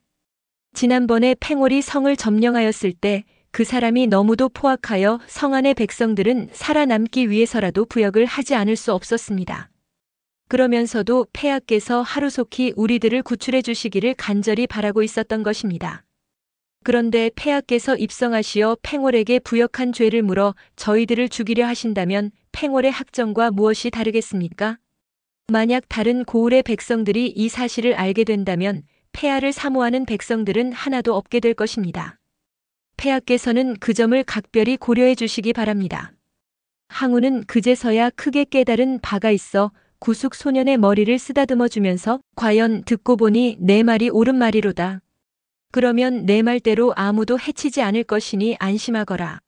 지난번에 팽월이 성을 점령하였을 때 그 사람이 너무도 포악하여 성 안의 백성들은 살아남기 위해서라도 부역을 하지 않을 수 없었습니다. 그러면서도 폐하께서 하루속히 우리들을 구출해 주시기를 간절히 바라고 있었던 것입니다. 그런데 폐하께서 입성하시어 팽월에게 부역한 죄를 물어 저희들을 죽이려 하신다면 팽월의 학정과 무엇이 다르겠습니까? 만약 다른 고을의 백성들이 이 사실을 알게 된다면 폐하를 사모하는 백성들은 하나도 없게 될 것입니다. 폐하께서는 그 점을 각별히 고려해 주시기 바랍니다. 항우는 그제서야 크게 깨달은 바가 있어 구숙 소년의 머리를 쓰다듬어 주면서 과연 듣고 보니 내 말이 옳은 말이로다. 그러면 내 말대로 아무도 해치지 않을 것이니 안심하거라.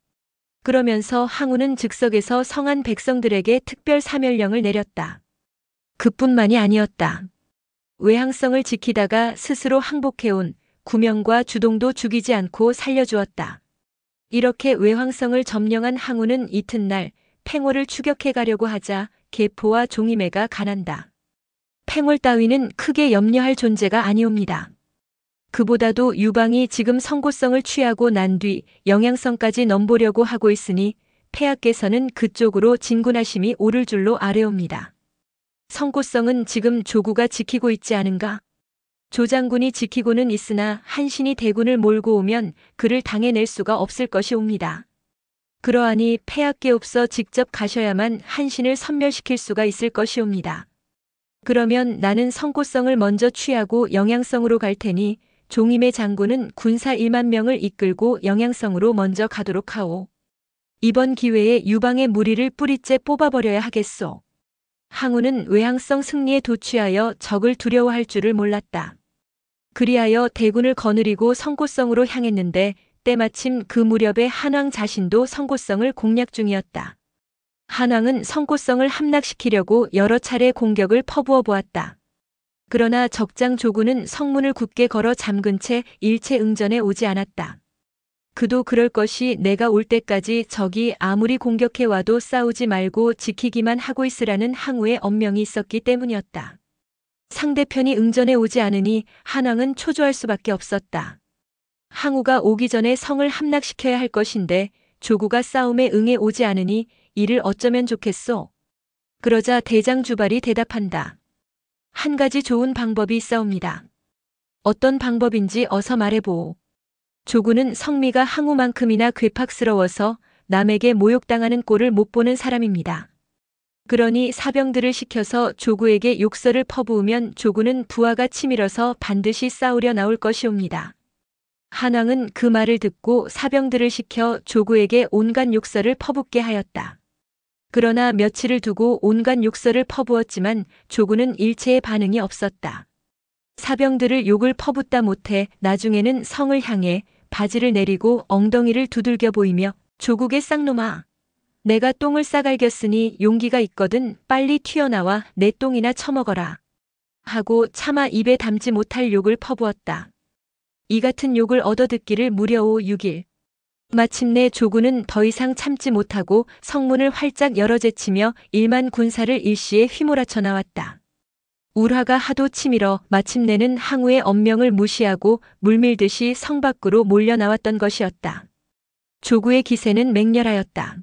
그러면서 항우는 즉석에서 성안 백성들에게 특별 사멸령을 내렸다. 그뿐만이 아니었다. 외항성을 지키다가 스스로 항복해온 구명과 주동도 죽이지 않고 살려주었다. 이렇게 외황성을 점령한 항우는 이튿날 팽월을 추격해 가려고 하자 계포와 종이매가 가난다. 팽월 따위는 크게 염려할 존재가 아니옵니다. 그보다도 유방이 지금 성고성을 취하고 난 뒤 영양성까지 넘보려고 하고 있으니 폐하께서는 그쪽으로 진군하심이 오를 줄로 아뢰옵니다. 성고성은 지금 조구가 지키고 있지 않은가? 조장군이 지키고는 있으나 한신이 대군을 몰고 오면 그를 당해낼 수가 없을 것이옵니다. 그러하니 폐하께옵서 직접 가셔야만 한신을 섬멸시킬 수가 있을 것이옵니다. 그러면 나는 성고성을 먼저 취하고 영양성으로 갈 테니 종임의 장군은 군사 1만 명을 이끌고 영양성으로 먼저 가도록 하오. 이번 기회에 유방의 무리를 뿌리째 뽑아버려야 하겠소. 항우는 외항성 승리에 도취하여 적을 두려워할 줄을 몰랐다. 그리하여 대군을 거느리고 성고성으로 향했는데 때마침 그 무렵에 한왕 자신도 성고성을 공략 중이었다. 한왕은 성고성을 함락시키려고 여러 차례 공격을 퍼부어 보았다. 그러나 적장 조구는 성문을 굳게 걸어 잠근 채 일체 응전에 오지 않았다. 그도 그럴 것이 내가 올 때까지 적이 아무리 공격해 와도 싸우지 말고 지키기만 하고 있으라는 항우의 엄명이 있었기 때문이었다. 상대편이 응전에 오지 않으니 한왕은 초조할 수밖에 없었다. 항우가 오기 전에 성을 함락시켜야 할 것인데 조구가 싸움에 응해 오지 않으니 이를 어쩌면 좋겠소? 그러자 대장 주발이 대답한다. 한 가지 좋은 방법이 있사옵니다. 어떤 방법인지 어서 말해보오. 조구는 성미가 항우만큼이나 괴팍스러워서 남에게 모욕당하는 꼴을 못 보는 사람입니다. 그러니 사병들을 시켜서 조구에게 욕설을 퍼부으면 조구는 부하가 치밀어서 반드시 싸우려 나올 것이옵니다. 한왕은 그 말을 듣고 사병들을 시켜 조구에게 온갖 욕설을 퍼붓게 하였다. 그러나 며칠을 두고 온갖 욕설을 퍼부었지만 조구는 일체의 반응이 없었다. 사병들을 욕을 퍼붓다 못해 나중에는 성을 향해 바지를 내리고 엉덩이를 두들겨 보이며 조국의 쌍놈아, 내가 똥을 싸갈겼으니 용기가 있거든 빨리 튀어나와 내 똥이나 처먹어라 하고 차마 입에 담지 못할 욕을 퍼부었다. 이 같은 욕을 얻어듣기를 무려 6일. 마침내 조구는 더 이상 참지 못하고 성문을 활짝 열어제치며 1만 군사를 일시에 휘몰아쳐 나왔다. 울화가 하도 치밀어 마침내는 항우의 엄명을 무시하고 물밀듯이 성 밖으로 몰려 나왔던 것이었다. 조구의 기세는 맹렬하였다.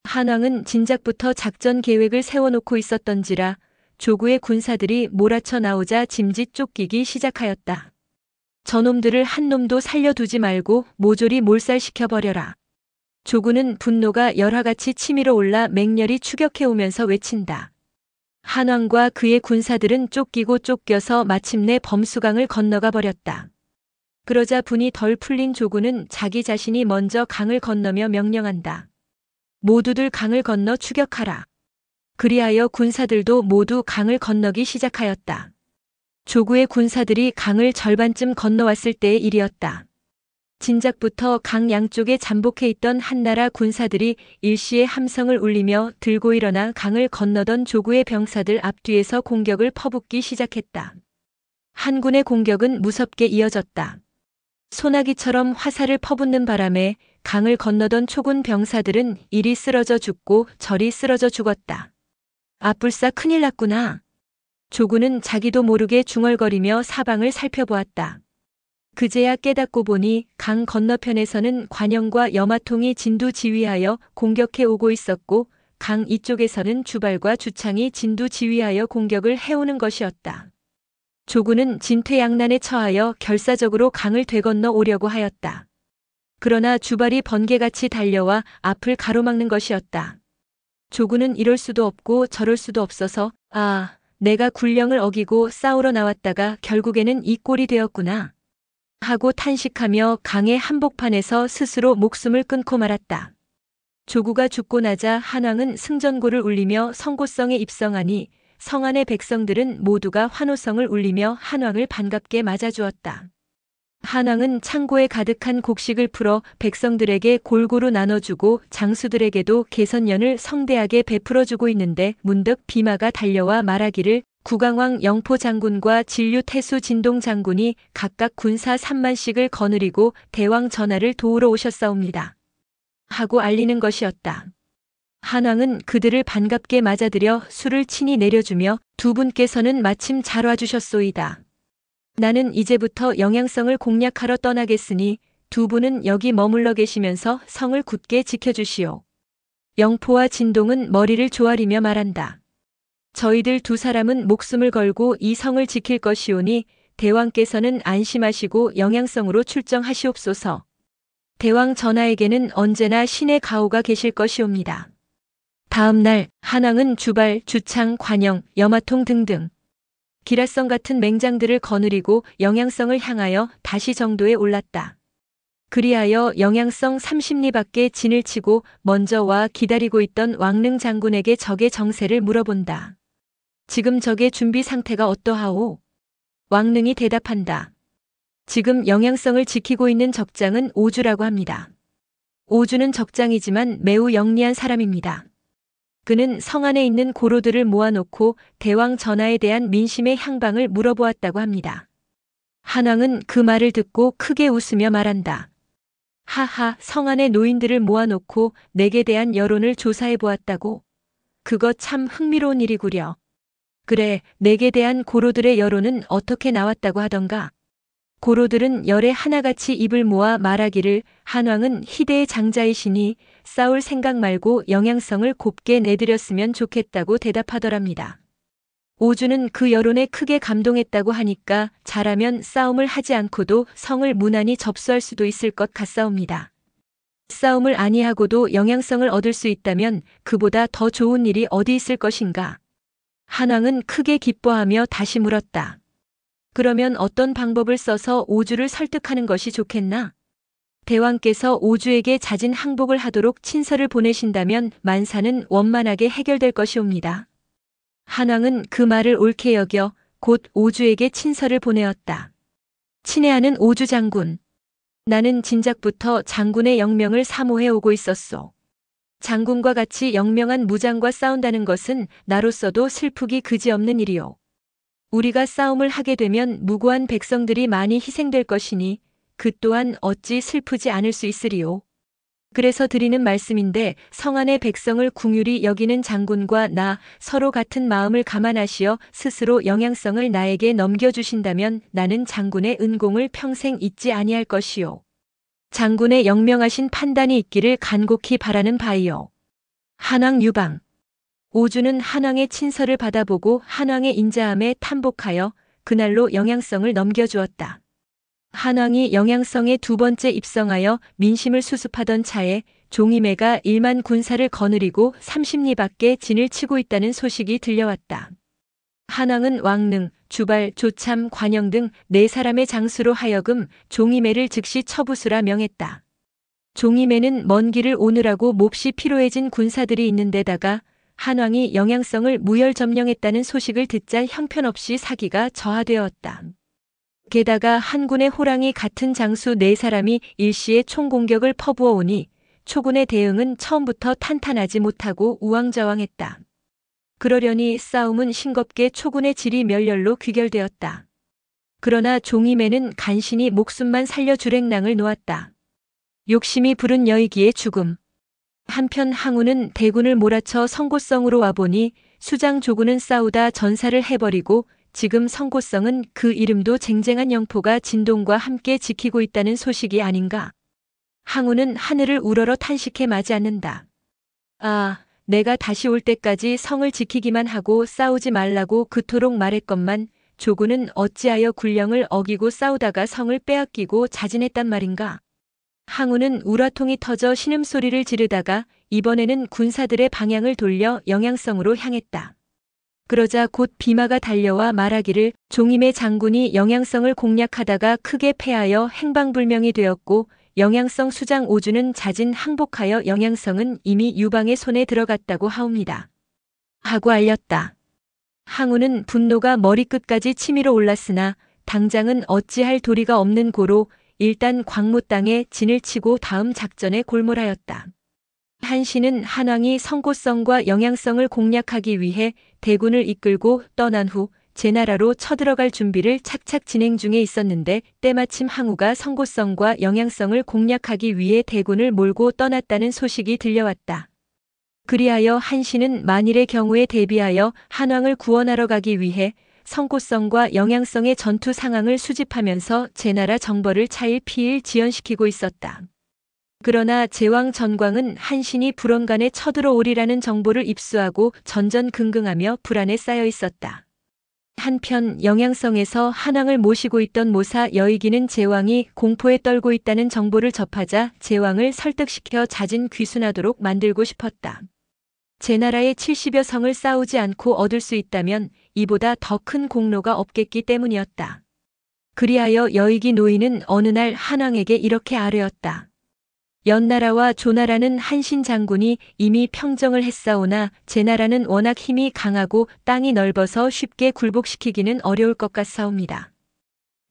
한왕은 진작부터 작전 계획을 세워놓고 있었던지라 조구의 군사들이 몰아쳐 나오자 짐짓 쫓기기 시작하였다. 저놈들을 한 놈도 살려두지 말고 모조리 몰살시켜버려라. 조구는 분노가 열화같이 치밀어 올라 맹렬히 추격해오면서 외친다. 한왕과 그의 군사들은 쫓기고 쫓겨서 마침내 범수강을 건너가 버렸다. 그러자 분이 덜 풀린 조구는 자기 자신이 먼저 강을 건너며 명령한다. 모두들 강을 건너 추격하라. 그리하여 군사들도 모두 강을 건너기 시작하였다. 조구의 군사들이 강을 절반쯤 건너왔을 때의 일이었다. 진작부터 강 양쪽에 잠복해 있던 한나라 군사들이 일시에 함성을 울리며 들고 일어나 강을 건너던 조구의 병사들 앞뒤에서 공격을 퍼붓기 시작했다. 한군의 공격은 무섭게 이어졌다. 소나기처럼 화살을 퍼붓는 바람에 강을 건너던 초군 병사들은 이리 쓰러져 죽고 저리 쓰러져 죽었다. 아뿔싸 큰일 났구나. 조구는 자기도 모르게 중얼거리며 사방을 살펴보았다. 그제야 깨닫고 보니 강 건너편에서는 관영과 염화통이 진두지휘하여 공격해 오고 있었고 강 이쪽에서는 주발과 주창이 진두지휘하여 공격을 해오는 것이었다. 조구는 진퇴양난에 처하여 결사적으로 강을 되건너 오려고 하였다. 그러나 주발이 번개같이 달려와 앞을 가로막는 것이었다. 조구는 이럴 수도 없고 저럴 수도 없어서 내가 군령을 어기고 싸우러 나왔다가 결국에는 이 꼴이 되었구나 하고 탄식하며 강의 한복판에서 스스로 목숨을 끊고 말았다. 조구가 죽고 나자 한왕은 승전고를 울리며 성고성에 입성하니 성 안의 백성들은 모두가 환호성을 울리며 한왕을 반갑게 맞아주었다. 한왕은 창고에 가득한 곡식을 풀어 백성들에게 골고루 나눠주고 장수들에게도 개선연을 성대하게 베풀어주고 있는데 문득 비마가 달려와 말하기를 구강왕 영포 장군과 진류 태수 진동 장군이 각각 군사 3만씩을 거느리고 대왕 전하를 도우러 오셨사옵니다. 하고 알리는 것이었다. 한왕은 그들을 반갑게 맞아들여 술을 친히 내려주며 두 분께서는 마침 잘 와주셨소이다. 나는 이제부터 영양성을 공략하러 떠나겠으니 두 분은 여기 머물러 계시면서 성을 굳게 지켜주시오. 영포와 진동은 머리를 조아리며 말한다. 저희들 두 사람은 목숨을 걸고 이 성을 지킬 것이오니 대왕께서는 안심하시고 영양성으로 출정하시옵소서. 대왕 전하에게는 언제나 신의 가호가 계실 것이옵니다. 다음 날 한왕은 주발, 주창, 관영, 염화통 등등 기라성 같은 맹장들을 거느리고 영양성을 향하여 다시 정도에 올랐다. 그리하여 영양성 30리 밖에 진을 치고 먼저 와 기다리고 있던 왕릉 장군에게 적의 정세를 물어본다. 지금 적의 준비 상태가 어떠하오? 왕릉이 대답한다. 지금 영양성을 지키고 있는 적장은 오주라고 합니다. 오주는 적장이지만 매우 영리한 사람입니다. 그는 성 안에 있는 고로들을 모아놓고 대왕 전하에 대한 민심의 향방을 물어보았다고 합니다. 한왕은 그 말을 듣고 크게 웃으며 말한다. 하하, 성 안의 노인들을 모아놓고 내게 대한 여론을 조사해 보았다고? 그거 참 흥미로운 일이구려. 그래, 내게 대한 고로들의 여론은 어떻게 나왔다고 하던가? 고로들은 열에 하나같이 입을 모아 말하기를 한왕은 희대의 장자이시니 싸울 생각 말고 영양성을 곱게 내드렸으면 좋겠다고 대답하더랍니다. 오주는 그 여론에 크게 감동했다고 하니까 잘하면 싸움을 하지 않고도 성을 무난히 접수할 수도 있을 것 같사옵니다. 싸움을 아니하고도 영양성을 얻을 수 있다면 그보다 더 좋은 일이 어디 있을 것인가? 한왕은 크게 기뻐하며 다시 물었다. 그러면 어떤 방법을 써서 오주를 설득하는 것이 좋겠나? 대왕께서 오주에게 자진 항복을 하도록 친서를 보내신다면 만사는 원만하게 해결될 것이옵니다. 한왕은 그 말을 옳게 여겨 곧 오주에게 친서를 보내었다. 친애하는 오주 장군. 나는 진작부터 장군의 영명을 사모해 오고 있었소. 장군과 같이 영명한 무장과 싸운다는 것은 나로서도 슬프기 그지없는 일이오. 우리가 싸움을 하게 되면 무고한 백성들이 많이 희생될 것이니 그 또한 어찌 슬프지 않을 수 있으리오. 그래서 드리는 말씀인데 성 안의 백성을 궁휼히 여기는 장군과 나 서로 같은 마음을 감안하시어 스스로 영양성을 나에게 넘겨주신다면 나는 장군의 은공을 평생 잊지 아니할 것이오. 장군의 영명하신 판단이 있기를 간곡히 바라는 바이오. 한왕 유방. 오주는 한왕의 친서를 받아보고 한왕의 인자함에 탐복하여 그날로 영양성을 넘겨주었다. 한왕이 영양성에 두 번째 입성하여 민심을 수습하던 차에 종이매가 1만 군사를 거느리고 30리 밖에 진을 치고 있다는 소식이 들려왔다. 한왕은 왕릉, 주발, 조참, 관영 등 4사람의 장수로 하여금 종이매를 즉시 처부수라 명했다. 종임에는 먼 길을 오느라고 몹시 피로해진 군사들이 있는데다가 한왕이 영양성을 무혈 점령했다는 소식을 듣자 형편없이 사기가 저하되었다. 게다가 한군의 호랑이 같은 장수 4사람이 일시에 총공격을 퍼부어 오니 초군의 대응은 처음부터 탄탄하지 못하고 우왕좌왕했다. 그러려니 싸움은 싱겁게 초군의 질이 멸렬로 귀결되었다. 그러나 종임에는 간신히 목숨만 살려 주랭랑을 놓았다. 욕심이 부른 여의기의 죽음. 한편 항우는 대군을 몰아쳐 성고성으로 와보니 수장 조군은 싸우다 전사를 해버리고 지금 성고성은 그 이름도 쟁쟁한 영포가 진동과 함께 지키고 있다는 소식이 아닌가. 항우는 하늘을 우러러 탄식해 마지 않는다. 아, 내가 다시 올 때까지 성을 지키기만 하고 싸우지 말라고 그토록 말했건만 조군은 어찌하여 군령을 어기고 싸우다가 성을 빼앗기고 자진했단 말인가. 항우는 우라통이 터져 신음소리를 지르다가 이번에는 군사들의 방향을 돌려 영양성으로 향했다. 그러자 곧 비마가 달려와 말하기를 종임의 장군이 영양성을 공략하다가 크게 패하여 행방불명이 되었고 영양성 수장 오주는 자진 항복하여 영양성은 이미 유방의 손에 들어갔다고 하옵니다. 하고 알렸다. 항우는 분노가 머리끝까지 치밀어 올랐으나 당장은 어찌할 도리가 없는 고로 일단 광무 땅에 진을 치고 다음 작전에 골몰하였다. 한신은 한왕이 성고성과 영양성을 공략하기 위해 대군을 이끌고 떠난 후 제나라로 쳐들어갈 준비를 착착 진행 중에 있었는데 때마침 항우가 성고성과 영양성을 공략하기 위해 대군을 몰고 떠났다는 소식이 들려왔다. 그리하여 한신은 만일의 경우에 대비하여 한왕을 구원하러 가기 위해 성고성과 영양성의 전투 상황을 수집하면서 제나라 정벌을 차일피일 지연시키고 있었다. 그러나 제왕 전광은 한신이 불언간에 쳐들어오리라는 정보를 입수하고 전전긍긍하며 불안에 쌓여 있었다. 한편 영양성에서 한왕을 모시고 있던 모사 여의기는 제왕이 공포에 떨고 있다는 정보를 접하자 제왕을 설득시켜 자진 귀순하도록 만들고 싶었다. 제나라의 70여 성을 싸우지 않고 얻을 수 있다면 이보다 더 큰 공로가 없겠기 때문이었다. 그리하여 여의기 노인은 어느 날 한왕에게 이렇게 아뢰었다. 연나라와 조나라는 한신 장군이 이미 평정을 했사오나 제나라는 워낙 힘이 강하고 땅이 넓어서 쉽게 굴복시키기는 어려울 것 같사옵니다.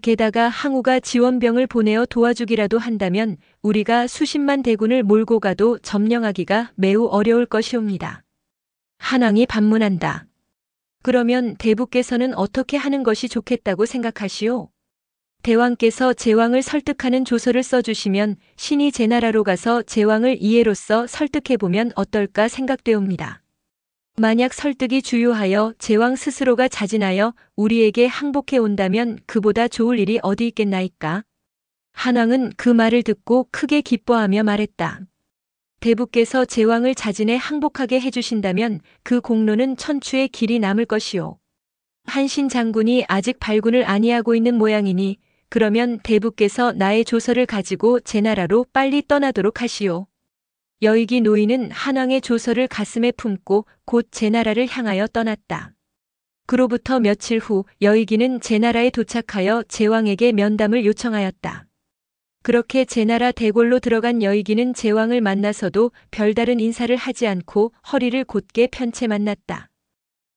게다가 항우가 지원병을 보내어 도와주기라도 한다면 우리가 수십만 대군을 몰고 가도 점령하기가 매우 어려울 것이옵니다. 한왕이 반문한다. 그러면 대부께서는 어떻게 하는 것이 좋겠다고 생각하시오? 대왕께서 제왕을 설득하는 조서를 써주시면 신이 제나라로 가서 제왕을 이해로써 설득해보면 어떨까 생각되옵니다. 만약 설득이 주요하여 제왕 스스로가 자진하여 우리에게 항복해 온다면 그보다 좋을 일이 어디 있겠나이까? 한왕은 그 말을 듣고 크게 기뻐하며 말했다. 대부께서 제왕을 자진해 항복하게 해주신다면 그 공로는 천추의 길이 남을 것이오. 한신 장군이 아직 발군을 아니하고 있는 모양이니 그러면 대부께서 나의 조서를 가지고 제나라로 빨리 떠나도록 하시오. 여의기 노인은 한왕의 조서를 가슴에 품고 곧 제나라를 향하여 떠났다. 그로부터 며칠 후 여의기는 제나라에 도착하여 제왕에게 면담을 요청하였다. 그렇게 제나라 대궐로 들어간 여의기는 제왕을 만나서도 별다른 인사를 하지 않고 허리를 곧게 편 채 만났다.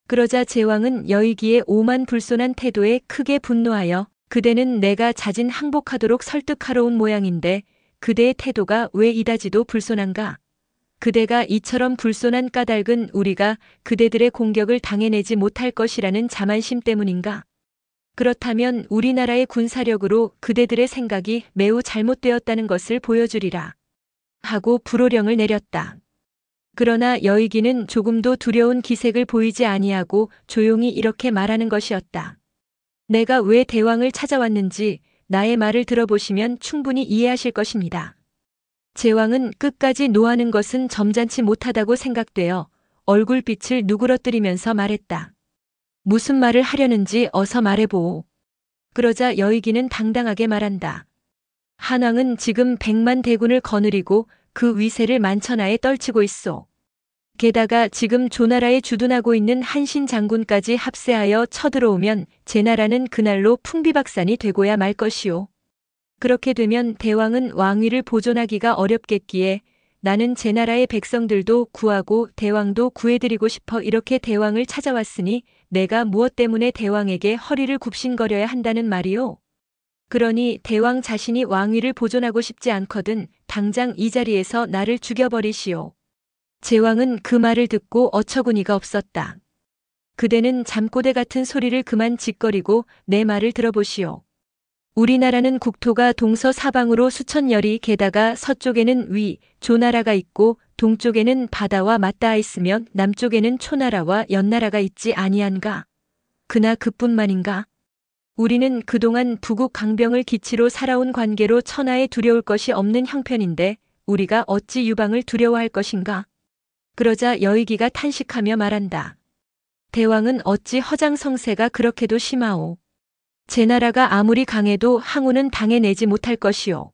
그러자 제왕은 여의기의 오만불손한 태도에 크게 분노하여 그대는 내가 자진 항복하도록 설득하러 온 모양인데 그대의 태도가 왜 이다지도 불손한가? 그대가 이처럼 불손한 까닭은 우리가 그대들의 공격을 당해내지 못할 것이라는 자만심 때문인가? 그렇다면 우리나라의 군사력으로 그대들의 생각이 매우 잘못되었다는 것을 보여주리라. 하고 불호령을 내렸다. 그러나 여의기는 조금도 두려운 기색을 보이지 아니하고 조용히 이렇게 말하는 것이었다. 내가 왜 대왕을 찾아왔는지 나의 말을 들어보시면 충분히 이해하실 것입니다. 제왕은 끝까지 노하는 것은 점잖지 못하다고 생각되어 얼굴빛을 누그러뜨리면서 말했다. 무슨 말을 하려는지 어서 말해보오. 그러자 여의기는 당당하게 말한다. 한왕은 지금 100만 대군을 거느리고 그 위세를 만천하에 떨치고 있소. 게다가 지금 조나라에 주둔하고 있는 한신 장군까지 합세하여 쳐들어오면 제나라는 그날로 풍비박산이 되고야 말 것이오. 그렇게 되면 대왕은 왕위를 보존하기가 어렵겠기에 나는 제 나라의 백성들도 구하고 대왕도 구해드리고 싶어 이렇게 대왕을 찾아왔으니 내가 무엇 때문에 대왕에게 허리를 굽신거려야 한다는 말이오? 그러니 대왕 자신이 왕위를 보존하고 싶지 않거든 당장 이 자리에서 나를 죽여버리시오. 제왕은 그 말을 듣고 어처구니가 없었다. 그대는 잠꼬대 같은 소리를 그만 짓거리고 내 말을 들어보시오. 우리나라는 국토가 동서사방으로 수천 열이 게다가 서쪽에는 위, 조나라가 있고 동쪽에는 바다와 맞닿아 있으며 남쪽에는 초나라와 연나라가 있지 아니한가? 그나 그뿐만인가? 우리는 그동안 부국 강병을 기치로 살아온 관계로 천하에 두려울 것이 없는 형편인데 우리가 어찌 유방을 두려워할 것인가? 그러자 여의기가 탄식하며 말한다. 대왕은 어찌 허장성세가 그렇게도 심하오. 제 나라가 아무리 강해도 항우는 당해내지 못할 것이오.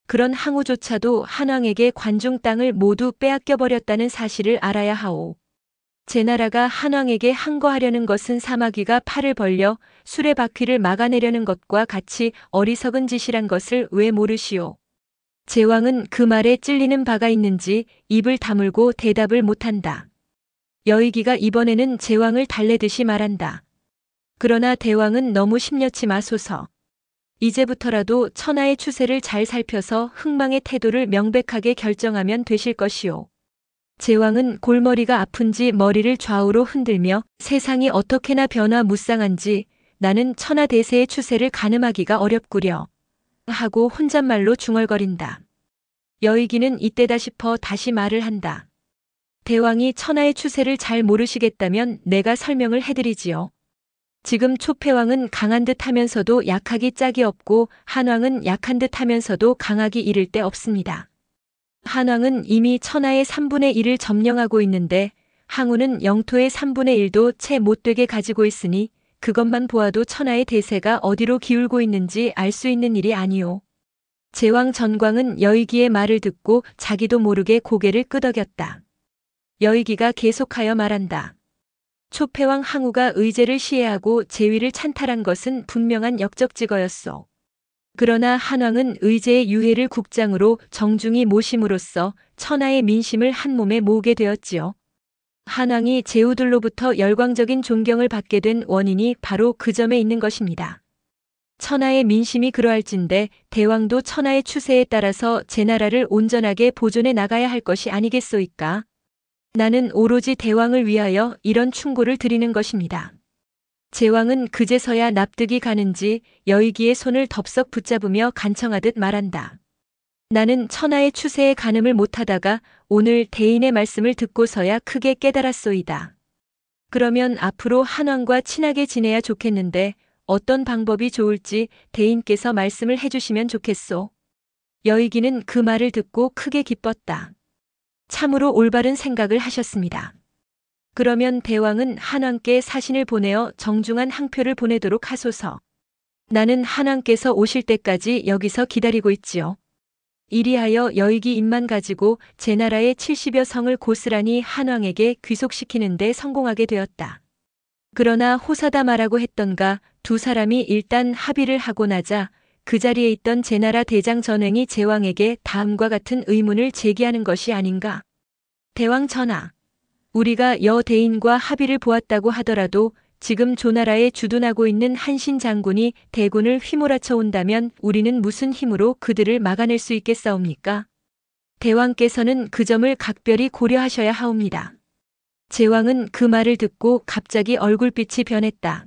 그런 항우조차도 한왕에게 관중 땅을 모두 빼앗겨버렸다는 사실을 알아야 하오. 제 나라가 한왕에게 항거하려는 것은 사마귀가 팔을 벌려 수레바퀴를 막아내려는 것과 같이 어리석은 짓이란 것을 왜 모르시오. 제왕은 그 말에 찔리는 바가 있는지 입을 다물고 대답을 못한다. 여의기가 이번에는 제왕을 달래듯이 말한다. 그러나 대왕은 너무 심려치 마소서. 이제부터라도 천하의 추세를 잘 살펴서 흥망의 태도를 명백하게 결정하면 되실 것이오. 제왕은 골머리가 아픈지 머리를 좌우로 흔들며 세상이 어떻게나 변화무쌍한지 나는 천하대세의 추세를 가늠하기가 어렵구려 하고 혼잣말로 중얼거린다. 여의기는 이때다 싶어 다시 말을 한다. 대왕이 천하의 추세를 잘 모르시겠다면 내가 설명을 해드리지요. 지금 초패왕은 강한 듯 하면서도 약하기 짝이 없고 한왕은 약한 듯 하면서도 강하기 이를 데 없습니다. 한왕은 이미 천하의 3분의 1을 점령하고 있는데 항우는 영토의 3분의 1도 채 못되게 가지고 있으니 그것만 보아도 천하의 대세가 어디로 기울고 있는지 알 수 있는 일이 아니오. 제왕 전광은 여의기의 말을 듣고 자기도 모르게 고개를 끄덕였다. 여의기가 계속하여 말한다. 초패왕 항우가 의제를 시해하고 제위를 찬탈한 것은 분명한 역적지거였소. 그러나 한왕은 의제의 유해를 국장으로 정중히 모심으로써 천하의 민심을 한 몸에 모으게 되었지요. 한왕이 제후들로부터 열광적인 존경을 받게 된 원인이 바로 그 점에 있는 것입니다. 천하의 민심이 그러할진대 대왕도 천하의 추세에 따라서 제 나라를 온전하게 보존해 나가야 할 것이 아니겠소이까? 나는 오로지 대왕을 위하여 이런 충고를 드리는 것입니다. 제왕은 그제서야 납득이 가는지 여의기의 손을 덥석 붙잡으며 간청하듯 말한다. 나는 천하의 추세에 가늠을 못하다가 오늘 대인의 말씀을 듣고서야 크게 깨달았소이다. 그러면 앞으로 한왕과 친하게 지내야 좋겠는데 어떤 방법이 좋을지 대인께서 말씀을 해주시면 좋겠소. 여의기는 그 말을 듣고 크게 기뻤다. 참으로 올바른 생각을 하셨습니다. 그러면 대왕은 한왕께 사신을 보내어 정중한 항표를 보내도록 하소서. 나는 한왕께서 오실 때까지 여기서 기다리고 있지요. 이리하여 여의기 입만 가지고 제 나라의 70여 성을 고스란히 한왕에게 귀속시키는 데 성공하게 되었다. 그러나 호사다 말하고 했던가 두 사람이 일단 합의를 하고 나자 그 자리에 있던 제나라 대장 전횡이 제왕에게 다음과 같은 의문을 제기하는 것이 아닌가. 대왕 전하, 우리가 여대인과 합의를 보았다고 하더라도 지금 조나라에 주둔하고 있는 한신 장군이 대군을 휘몰아쳐 온다면 우리는 무슨 힘으로 그들을 막아낼 수 있겠사옵니까? 대왕께서는 그 점을 각별히 고려하셔야 하옵니다. 제왕은 그 말을 듣고 갑자기 얼굴빛이 변했다.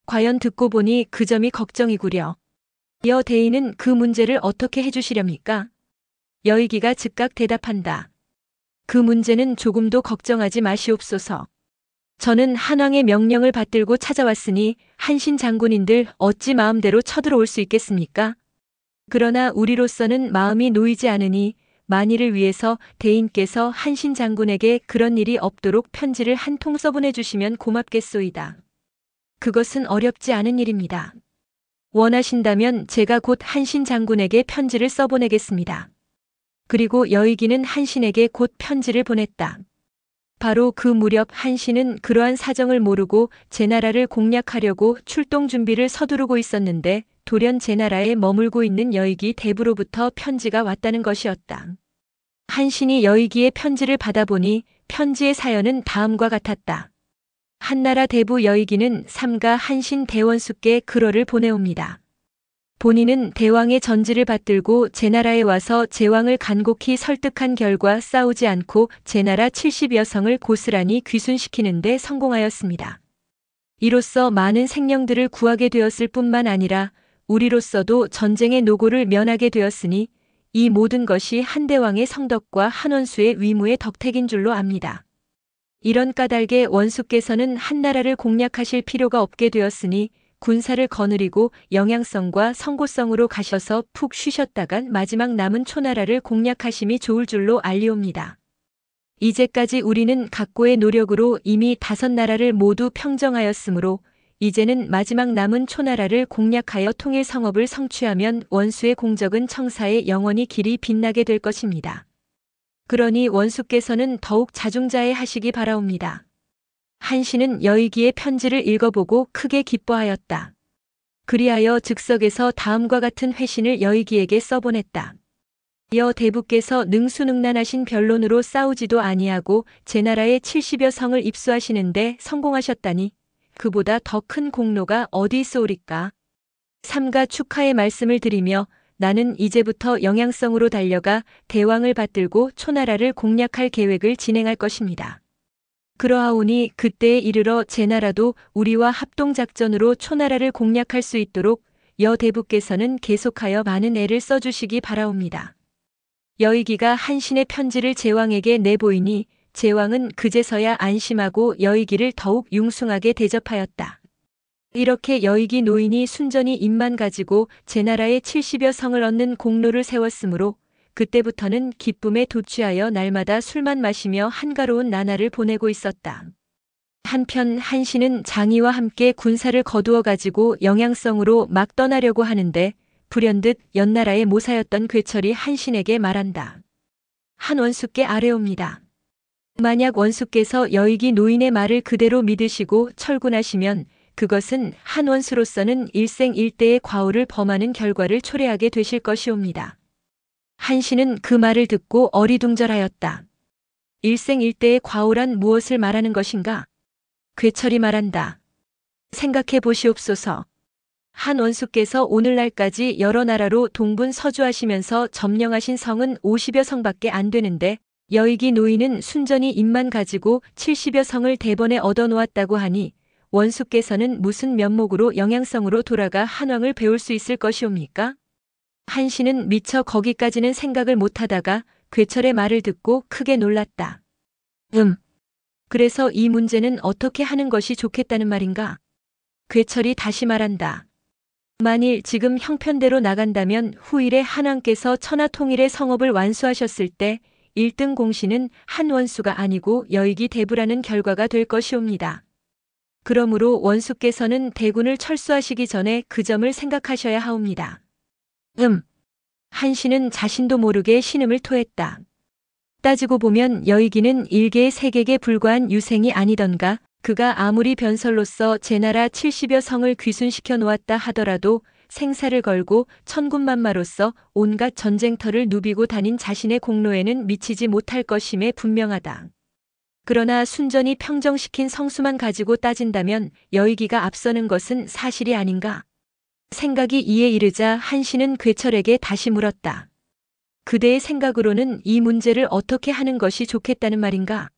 과연 듣고 보니 그 점이 걱정이구려. 여대인은 그 문제를 어떻게 해주시렵니까? 여의기가 즉각 대답한다. 그 문제는 조금도 걱정하지 마시옵소서. 저는 한왕의 명령을 받들고 찾아왔으니 한신 장군인들 어찌 마음대로 쳐들어올 수 있겠습니까? 그러나 우리로서는 마음이 놓이지 않으니 만일을 위해서 대인께서 한신 장군에게 그런 일이 없도록 편지를 한 통 써보내주시면 고맙겠소이다. 그것은 어렵지 않은 일입니다. 원하신다면 제가 곧 한신 장군에게 편지를 써보내겠습니다. 그리고 여의기는 한신에게 곧 편지를 보냈다. 바로 그 무렵 한신은 그러한 사정을 모르고 제나라를 공략하려고 출동 준비를 서두르고 있었는데 돌연 제나라에 머물고 있는 여의기 대부로부터 편지가 왔다는 것이었다. 한신이 여의기의 편지를 받아보니 편지의 사연은 다음과 같았다. 한나라 대부 여의기는 삼가 한신 대원수께 글어를 보내옵니다. 본인은 대왕의 전지를 받들고 제나라에 와서 제왕을 간곡히 설득한 결과 싸우지 않고 제나라 70여 성을 고스란히 귀순시키는 데 성공하였습니다. 이로써 많은 생명들을 구하게 되었을 뿐만 아니라 우리로서도 전쟁의 노고를 면하게 되었으니 이 모든 것이 한대왕의 성덕과 한원수의 위무의 덕택인 줄로 압니다. 이런 까닭에 원수께서는 한나라를 공략하실 필요가 없게 되었으니 군사를 거느리고 영양성과 성고성으로 가셔서 푹 쉬셨다간 마지막 남은 초나라를 공략하심이 좋을 줄로 알리옵니다. 이제까지 우리는 각고의 노력으로 이미 5나라를 모두 평정하였으므로 이제는 마지막 남은 초나라를 공략하여 통일 성업을 성취하면 원수의 공적은 청사에 영원히 길이 빛나게 될 것입니다. 그러니 원수께서는 더욱 자중자애 하시기 바라옵니다. 한신은 여의기의 편지를 읽어보고 크게 기뻐하였다. 그리하여 즉석에서 다음과 같은 회신을 여의기에게 써보냈다. 여 대부께서 능수능란하신 변론으로 싸우지도 아니하고 제나라의 70여 성을 입수하시는데 성공하셨다니 그보다 더 큰 공로가 어디 있소리까? 삼가 축하의 말씀을 드리며 나는 이제부터 영양성으로 달려가 대왕을 받들고 초나라를 공략할 계획을 진행할 것입니다. 그러하오니 그때에 이르러 제나라도 우리와 합동작전으로 초나라를 공략할 수 있도록 여 대부께서는 계속하여 많은 애를 써주시기 바라옵니다. 여의기가 한신의 편지를 제왕에게 내보이니 제왕은 그제서야 안심하고 여의기를 더욱 융숭하게 대접하였다. 이렇게 여의기 노인이 순전히 입만 가지고 제나라의 70여 성을 얻는 공로를 세웠으므로 그때부터는 기쁨에 도취하여 날마다 술만 마시며 한가로운 나날을 보내고 있었다. 한편 한신은 장이와 함께 군사를 거두어 가지고 영양성으로 막 떠나려고 하는데 불현듯 연나라의 모사였던 괴철이 한신에게 말한다. 한 원수께 아뢰옵니다. 만약 원수께서 여의기 노인의 말을 그대로 믿으시고 철군하시면 그것은 한 원수로서는 일생일대의 과오를 범하는 결과를 초래하게 되실 것이옵니다. 한신은 그 말을 듣고 어리둥절하였다. 일생일대의 과오란 무엇을 말하는 것인가? 괴철이 말한다. 생각해 보시옵소서. 한 원수께서 오늘날까지 여러 나라로 동분서주하시면서 점령하신 성은 50여 성밖에 안 되는데 여의기 노인은 순전히 입만 가지고 70여 성을 대번에 얻어놓았다고 하니 원수께서는 무슨 면목으로 영양성으로 돌아가 한왕을 배울 수 있을 것이옵니까? 한신은 미처 거기까지는 생각을 못하다가 괴철의 말을 듣고 크게 놀랐다. 그래서 이 문제는 어떻게 하는 것이 좋겠다는 말인가? 괴철이 다시 말한다. 만일 지금 형편대로 나간다면 후일에 한왕께서 천하통일의 성업을 완수하셨을 때 1등 공신은 한 원수가 아니고 여의기 대부라는 결과가 될 것이옵니다. 그러므로 원수께서는 대군을 철수하시기 전에 그 점을 생각하셔야 하옵니다. 한신은 자신도 모르게 신음을 토했다. 따지고 보면 여의기는 일개의 세객에 불과한 유생이 아니던가. 그가 아무리 변설로서 제나라 70여 성을 귀순시켜 놓았다 하더라도 생사를 걸고 천군만마로서 온갖 전쟁터를 누비고 다닌 자신의 공로에는 미치지 못할 것임에 분명하다. 그러나 순전히 평정시킨 성수만 가지고 따진다면 여의기가 앞서는 것은 사실이 아닌가? 생각이 이에 이르자 한신은 괴철에게 다시 물었다. 그대의 생각으로는 이 문제를 어떻게 하는 것이 좋겠다는 말인가?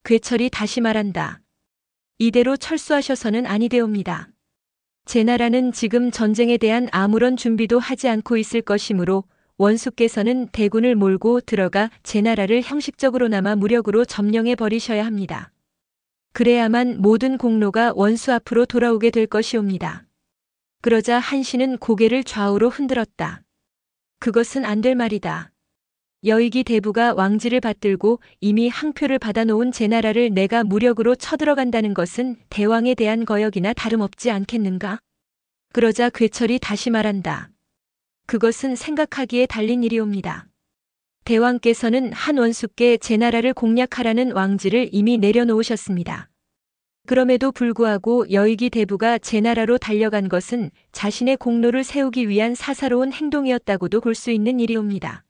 괴철이 다시 말한다. 이대로 철수하셔서는 아니되옵니다. 제나라는 지금 전쟁에 대한 아무런 준비도 하지 않고 있을 것이므로 원수께서는 대군을 몰고 들어가 제나라를 형식적으로나마 무력으로 점령해 버리셔야 합니다. 그래야만 모든 공로가 원수 앞으로 돌아오게 될 것이옵니다. 그러자 한신은 고개를 좌우로 흔들었다. 그것은 안 될 말이다. 여의기 대부가 왕지를 받들고 이미 항표를 받아놓은 제나라를 내가 무력으로 쳐들어간다는 것은 대왕에 대한 거역이나 다름없지 않겠는가? 그러자 괴철이 다시 말한다. 그것은 생각하기에 달린 일이옵니다. 대왕께서는 한 원수께 제나라를 공략하라는 왕지를 이미 내려놓으셨습니다. 그럼에도 불구하고 여의기 대부가 제나라로 달려간 것은 자신의 공로를 세우기 위한 사사로운 행동이었다고도 볼 수 있는 일이옵니다.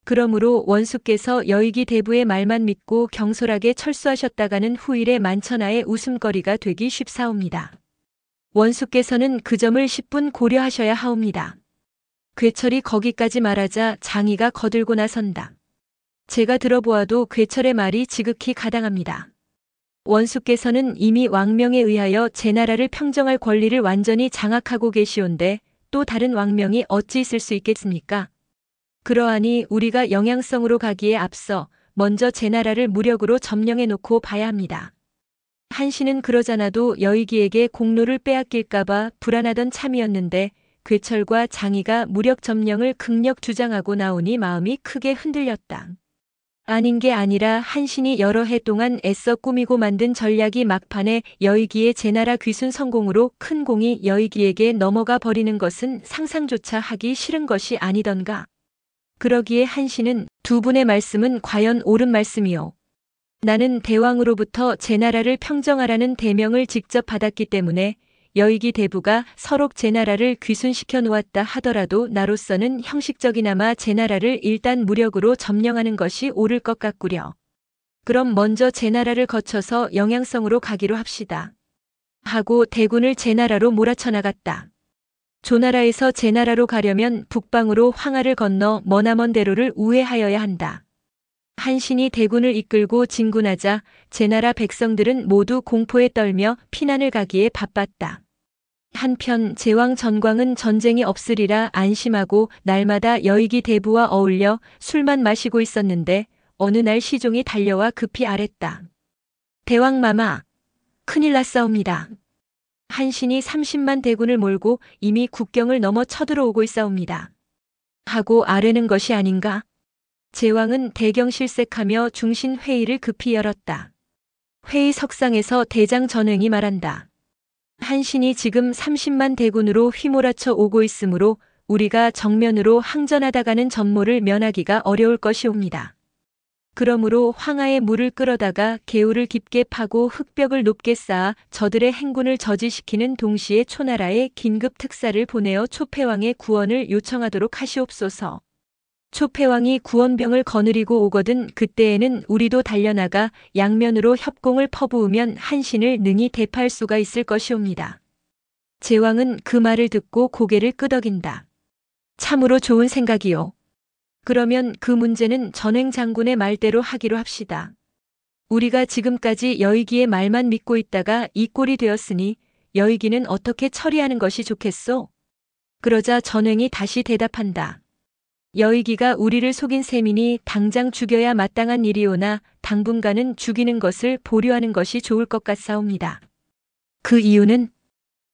그러므로 원수께서 여의기 대부의 말만 믿고 경솔하게 철수하셨다가는 후일에 만천하의 웃음거리가 되기 쉽사옵니다. 원수께서는 그 점을 10분 고려하셔야 하옵니다. 괴철이 거기까지 말하자 장이가 거들고 나선다. 제가 들어보아도 괴철의 말이 지극히 가당합니다. 원수께서는 이미 왕명에 의하여 제나라를 평정할 권리를 완전히 장악하고 계시온데 또 다른 왕명이 어찌 있을 수 있겠습니까? 그러하니 우리가 영향성으로 가기에 앞서 먼저 제나라를 무력으로 점령해 놓고 봐야 합니다. 한신은 그러잖아도 여의기에게 공로를 빼앗길까봐 불안하던 참이었는데 괴철과 장이가 무력 점령을 극력 주장하고 나오니 마음이 크게 흔들렸다. 아닌 게 아니라 한신이 여러 해 동안 애써 꾸미고 만든 전략이 막판에 여의기의 제나라 귀순 성공으로 큰 공이 여의기에게 넘어가 버리는 것은 상상조차 하기 싫은 것이 아니던가. 그러기에 한신은 두 분의 말씀은 과연 옳은 말씀이요. 나는 대왕으로부터 제나라를 평정하라는 대명을 직접 받았기 때문에 여의기 대부가 서록 제나라를 귀순시켜 놓았다 하더라도 나로서는 형식적이나마 제나라를 일단 무력으로 점령하는 것이 옳을 것 같구려. 그럼 먼저 제나라를 거쳐서 영향성으로 가기로 합시다. 하고 대군을 제나라로 몰아쳐 나갔다. 조나라에서 제나라로 가려면 북방으로 황하를 건너 머나먼 대로를 우회하여야 한다. 한신이 대군을 이끌고 진군하자 제나라 백성들은 모두 공포에 떨며 피난을 가기에 바빴다. 한편 제왕 전광은 전쟁이 없으리라 안심하고 날마다 여의기 대부와 어울려 술만 마시고 있었는데 어느 날 시종이 달려와 급히 아랬다. 대왕마마, 큰일 났사옵니다. 한신이 30만 대군을 몰고 이미 국경을 넘어 쳐들어오고 있사옵니다. 하고 아뢰는 것이 아닌가? 제왕은 대경실색하며 중신 회의를 급히 열었다. 회의 석상에서 대장 전횡이 말한다. 한신이 지금 30만 대군으로 휘몰아쳐 오고 있으므로 우리가 정면으로 항전하다가는 전모를 면하기가 어려울 것이옵니다. 그러므로 황하의 물을 끌어다가 개울을 깊게 파고 흙벽을 높게 쌓아 저들의 행군을 저지시키는 동시에 초나라에 긴급 특사를 보내어 초패왕의 구원을 요청하도록 하시옵소서. 초패왕이 구원병을 거느리고 오거든 그때에는 우리도 달려나가 양면으로 협공을 퍼부으면 한신을 능히 대파할 수가 있을 것이옵니다. 제왕은 그 말을 듣고 고개를 끄덕인다. 참으로 좋은 생각이요. 그러면 그 문제는 전횡 장군의 말대로 하기로 합시다. 우리가 지금까지 여의기의 말만 믿고 있다가 이 꼴이 되었으니 여의기는 어떻게 처리하는 것이 좋겠소? 그러자 전횡이 다시 대답한다. 여의기가 우리를 속인 셈이니 당장 죽여야 마땅한 일이오나 당분간은 죽이는 것을 보류하는 것이 좋을 것 같사옵니다. 그 이유는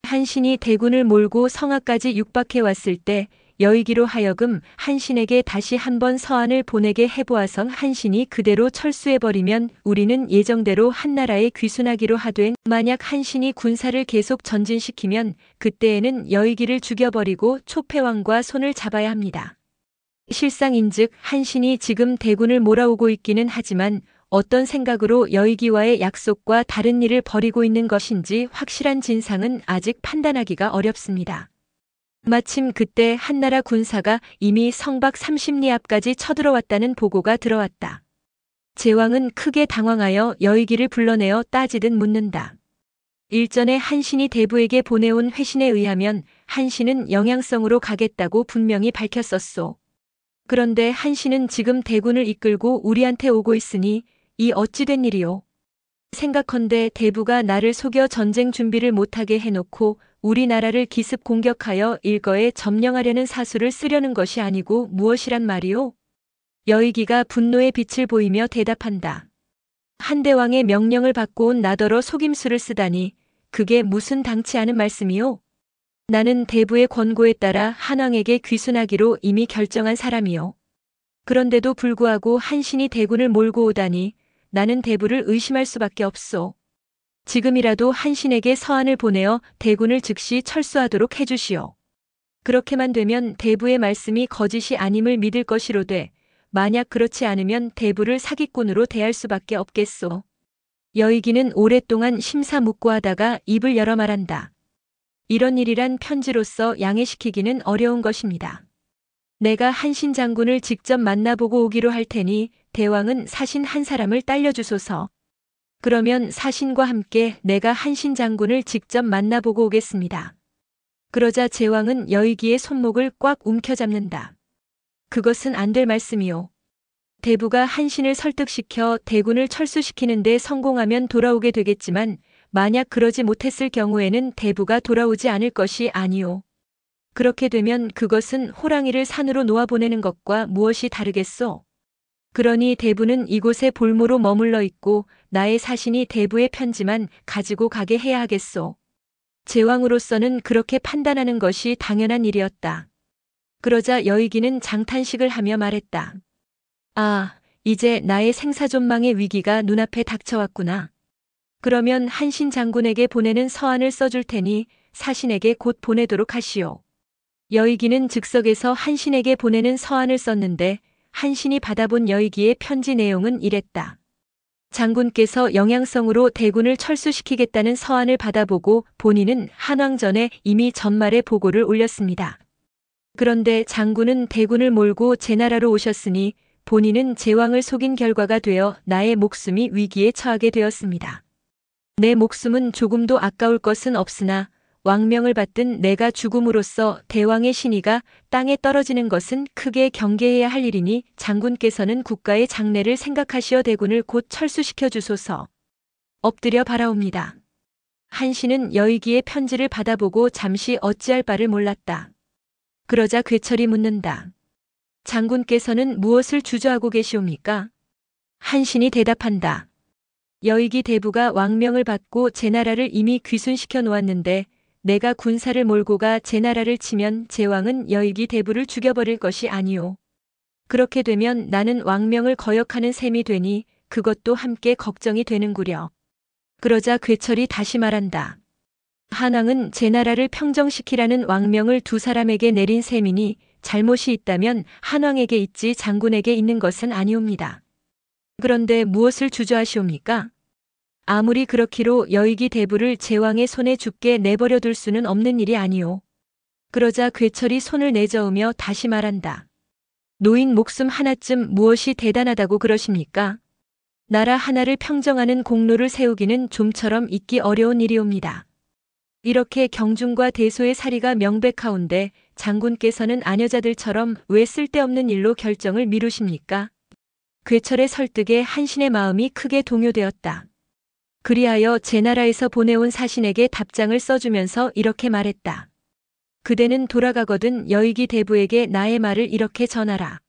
한신이 대군을 몰고 성하까지 육박해 왔을 때 여의기로 하여금 한신에게 다시 한번 서한을 보내게 해보아서 한신이 그대로 철수해버리면 우리는 예정대로 한나라에 귀순하기로 하되 만약 한신이 군사를 계속 전진시키면 그때에는 여의기를 죽여버리고 초패왕과 손을 잡아야 합니다. 실상인즉 한신이 지금 대군을 몰아오고 있기는 하지만 어떤 생각으로 여의기와의 약속과 다른 일을 벌이고 있는 것인지 확실한 진상은 아직 판단하기가 어렵습니다. 마침 그때 한나라 군사가 이미 성박 30리 앞까지 쳐들어왔다는 보고가 들어왔다. 제왕은 크게 당황하여 여의기를 불러내어 따지듯 묻는다. 일전에 한신이 대부에게 보내온 회신에 의하면 한신은 영향성으로 가겠다고 분명히 밝혔었소. 그런데 한신은 지금 대군을 이끌고 우리한테 오고 있으니 이 어찌된 일이오? 생각컨대 대부가 나를 속여 전쟁 준비를 못하게 해놓고 우리나라를 기습 공격하여 일거에 점령하려는 사수를 쓰려는 것이 아니고 무엇이란 말이오? 여의기가 분노의 빛을 보이며 대답한다. 한대왕의 명령을 받고 온 나더러 속임수를 쓰다니 그게 무슨 당치 않은 말씀이오? 나는 대부의 권고에 따라 한왕에게 귀순하기로 이미 결정한 사람이요. 그런데도 불구하고 한신이 대군을 몰고 오다니 나는 대부를 의심할 수밖에 없소. 지금이라도 한신에게 서한을 보내어 대군을 즉시 철수하도록 해주시오. 그렇게만 되면 대부의 말씀이 거짓이 아님을 믿을 것이로되 만약 그렇지 않으면 대부를 사기꾼으로 대할 수밖에 없겠소. 여의기는 오랫동안 심사묵고하다가 입을 열어 말한다. 이런 일이란 편지로서 양해시키기는 어려운 것입니다. 내가 한신 장군을 직접 만나보고 오기로 할 테니 대왕은 사신 한 사람을 딸려주소서. 그러면 사신과 함께 내가 한신 장군을 직접 만나보고 오겠습니다. 그러자 제왕은 여의기의 손목을 꽉 움켜잡는다. 그것은 안 될 말씀이오. 대부가 한신을 설득시켜 대군을 철수시키는 데 성공하면 돌아오게 되겠지만 만약 그러지 못했을 경우에는 대부가 돌아오지 않을 것이 아니오. 그렇게 되면 그것은 호랑이를 산으로 놓아보내는 것과 무엇이 다르겠소? 그러니 대부는 이곳에 볼모로 머물러 있고 나의 사신이 대부의 편지만 가지고 가게 해야 하겠소. 제왕으로서는 그렇게 판단하는 것이 당연한 일이었다. 그러자 여의기는 장탄식을 하며 말했다. 아, 이제 나의 생사존망의 위기가 눈앞에 닥쳐왔구나. 그러면 한신 장군에게 보내는 서한을 써줄 테니 사신에게 곧 보내도록 하시오. 여의기는 즉석에서 한신에게 보내는 서한을 썼는데 한신이 받아본 여의기의 편지 내용은 이랬다. 장군께서 영양성으로 대군을 철수시키겠다는 서한을 받아보고 본인은 한왕전에 이미 전말에 보고를 올렸습니다. 그런데 장군은 대군을 몰고 제 나라로 오셨으니 본인은 제왕을 속인 결과가 되어 나의 목숨이 위기에 처하게 되었습니다. 내 목숨은 조금도 아까울 것은 없으나 왕명을 받든 내가 죽음으로써 대왕의 신의가 땅에 떨어지는 것은 크게 경계해야 할 일이니 장군께서는 국가의 장래를 생각하시어 대군을 곧 철수시켜 주소서. 엎드려 바라옵니다. 한신은 여의기의 편지를 받아보고 잠시 어찌할 바를 몰랐다. 그러자 괴철이 묻는다. 장군께서는 무엇을 주저하고 계시옵니까? 한신이 대답한다. 여의기 대부가 왕명을 받고 제 나라를 이미 귀순시켜 놓았는데 내가 군사를 몰고 가 제 나라를 치면 제왕은 여의기 대부를 죽여버릴 것이 아니오. 그렇게 되면 나는 왕명을 거역하는 셈이 되니 그것도 함께 걱정이 되는구려. 그러자 괴철이 다시 말한다. 한왕은 제 나라를 평정시키라는 왕명을 두 사람에게 내린 셈이니 잘못이 있다면 한왕에게 있지 장군에게 있는 것은 아니옵니다. 그런데 무엇을 주저하시옵니까? 아무리 그렇기로 여의기 대부를 제왕의 손에 죽게 내버려 둘 수는 없는 일이 아니오. 그러자 괴철이 손을 내저으며 다시 말한다. 노인 목숨 하나쯤 무엇이 대단하다고 그러십니까? 나라 하나를 평정하는 공로를 세우기는 좀처럼 있기 어려운 일이옵니다. 이렇게 경중과 대소의 사리가 명백하온데 장군께서는 아녀자들처럼 왜 쓸데없는 일로 결정을 미루십니까? 괴철의 설득에 한신의 마음이 크게 동요되었다. 그리하여 제 나라에서 보내온 사신에게 답장을 써주면서 이렇게 말했다. 그대는 돌아가거든 여의기 대부에게 나의 말을 이렇게 전하라.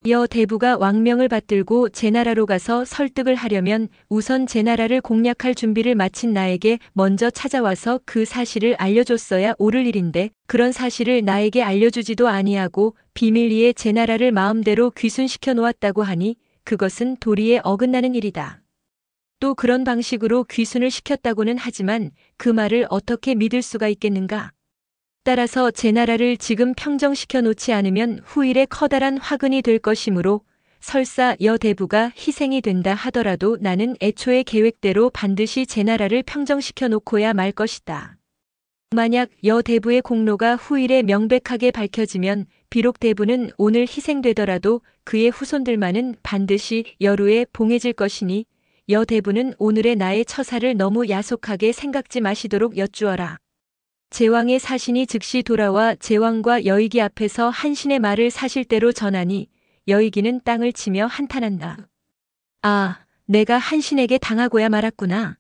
여 대부가 왕명을 받들고 제 나라로 가서 설득을 하려면 우선 제 나라를 공략할 준비를 마친 나에게 먼저 찾아와서 그 사실을 알려줬어야 옳을 일인데 그런 사실을 나에게 알려주지도 아니하고 비밀리에 제 나라를 마음대로 귀순시켜 놓았다고 하니 그것은 도리에 어긋나는 일이다. 또 그런 방식으로 귀순을 시켰다고는 하지만 그 말을 어떻게 믿을 수가 있겠는가? 따라서 제 나라를 지금 평정시켜 놓지 않으면 후일에 커다란 화근이 될 것이므로 설사 여 대부가 희생이 된다 하더라도 나는 애초의 계획대로 반드시 제 나라를 평정시켜 놓고야 말 것이다. 만약 여 대부의 공로가 후일에 명백하게 밝혀지면 비록 대부는 오늘 희생되더라도 그의 후손들만은 반드시 여루에 봉해질 것이니 여 대부는 오늘의 나의 처사를 너무 야속하게 생각지 마시도록 여쭈어라. 제왕의 사신이 즉시 돌아와 제왕과 여의기 앞에서 한신의 말을 사실대로 전하니 여의기는 땅을 치며 한탄한다. 아, 내가 한신에게 당하고야 말았구나.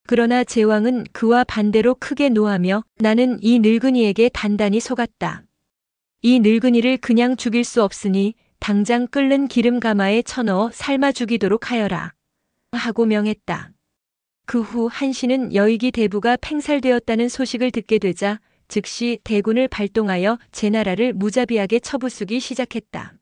그러나 제왕은 그와 반대로 크게 노하며 나는 이 늙은이에게 단단히 속았다. 이 늙은이를 그냥 죽일 수 없으니 당장 끓는 기름 가마에 쳐넣어 삶아 죽이도록 하여라. 하고 명했다. 그 후 한신은 여의기 대부가 팽살되었다는 소식을 듣게 되자 즉시 대군을 발동하여 제 나라를 무자비하게 쳐부수기 시작했다.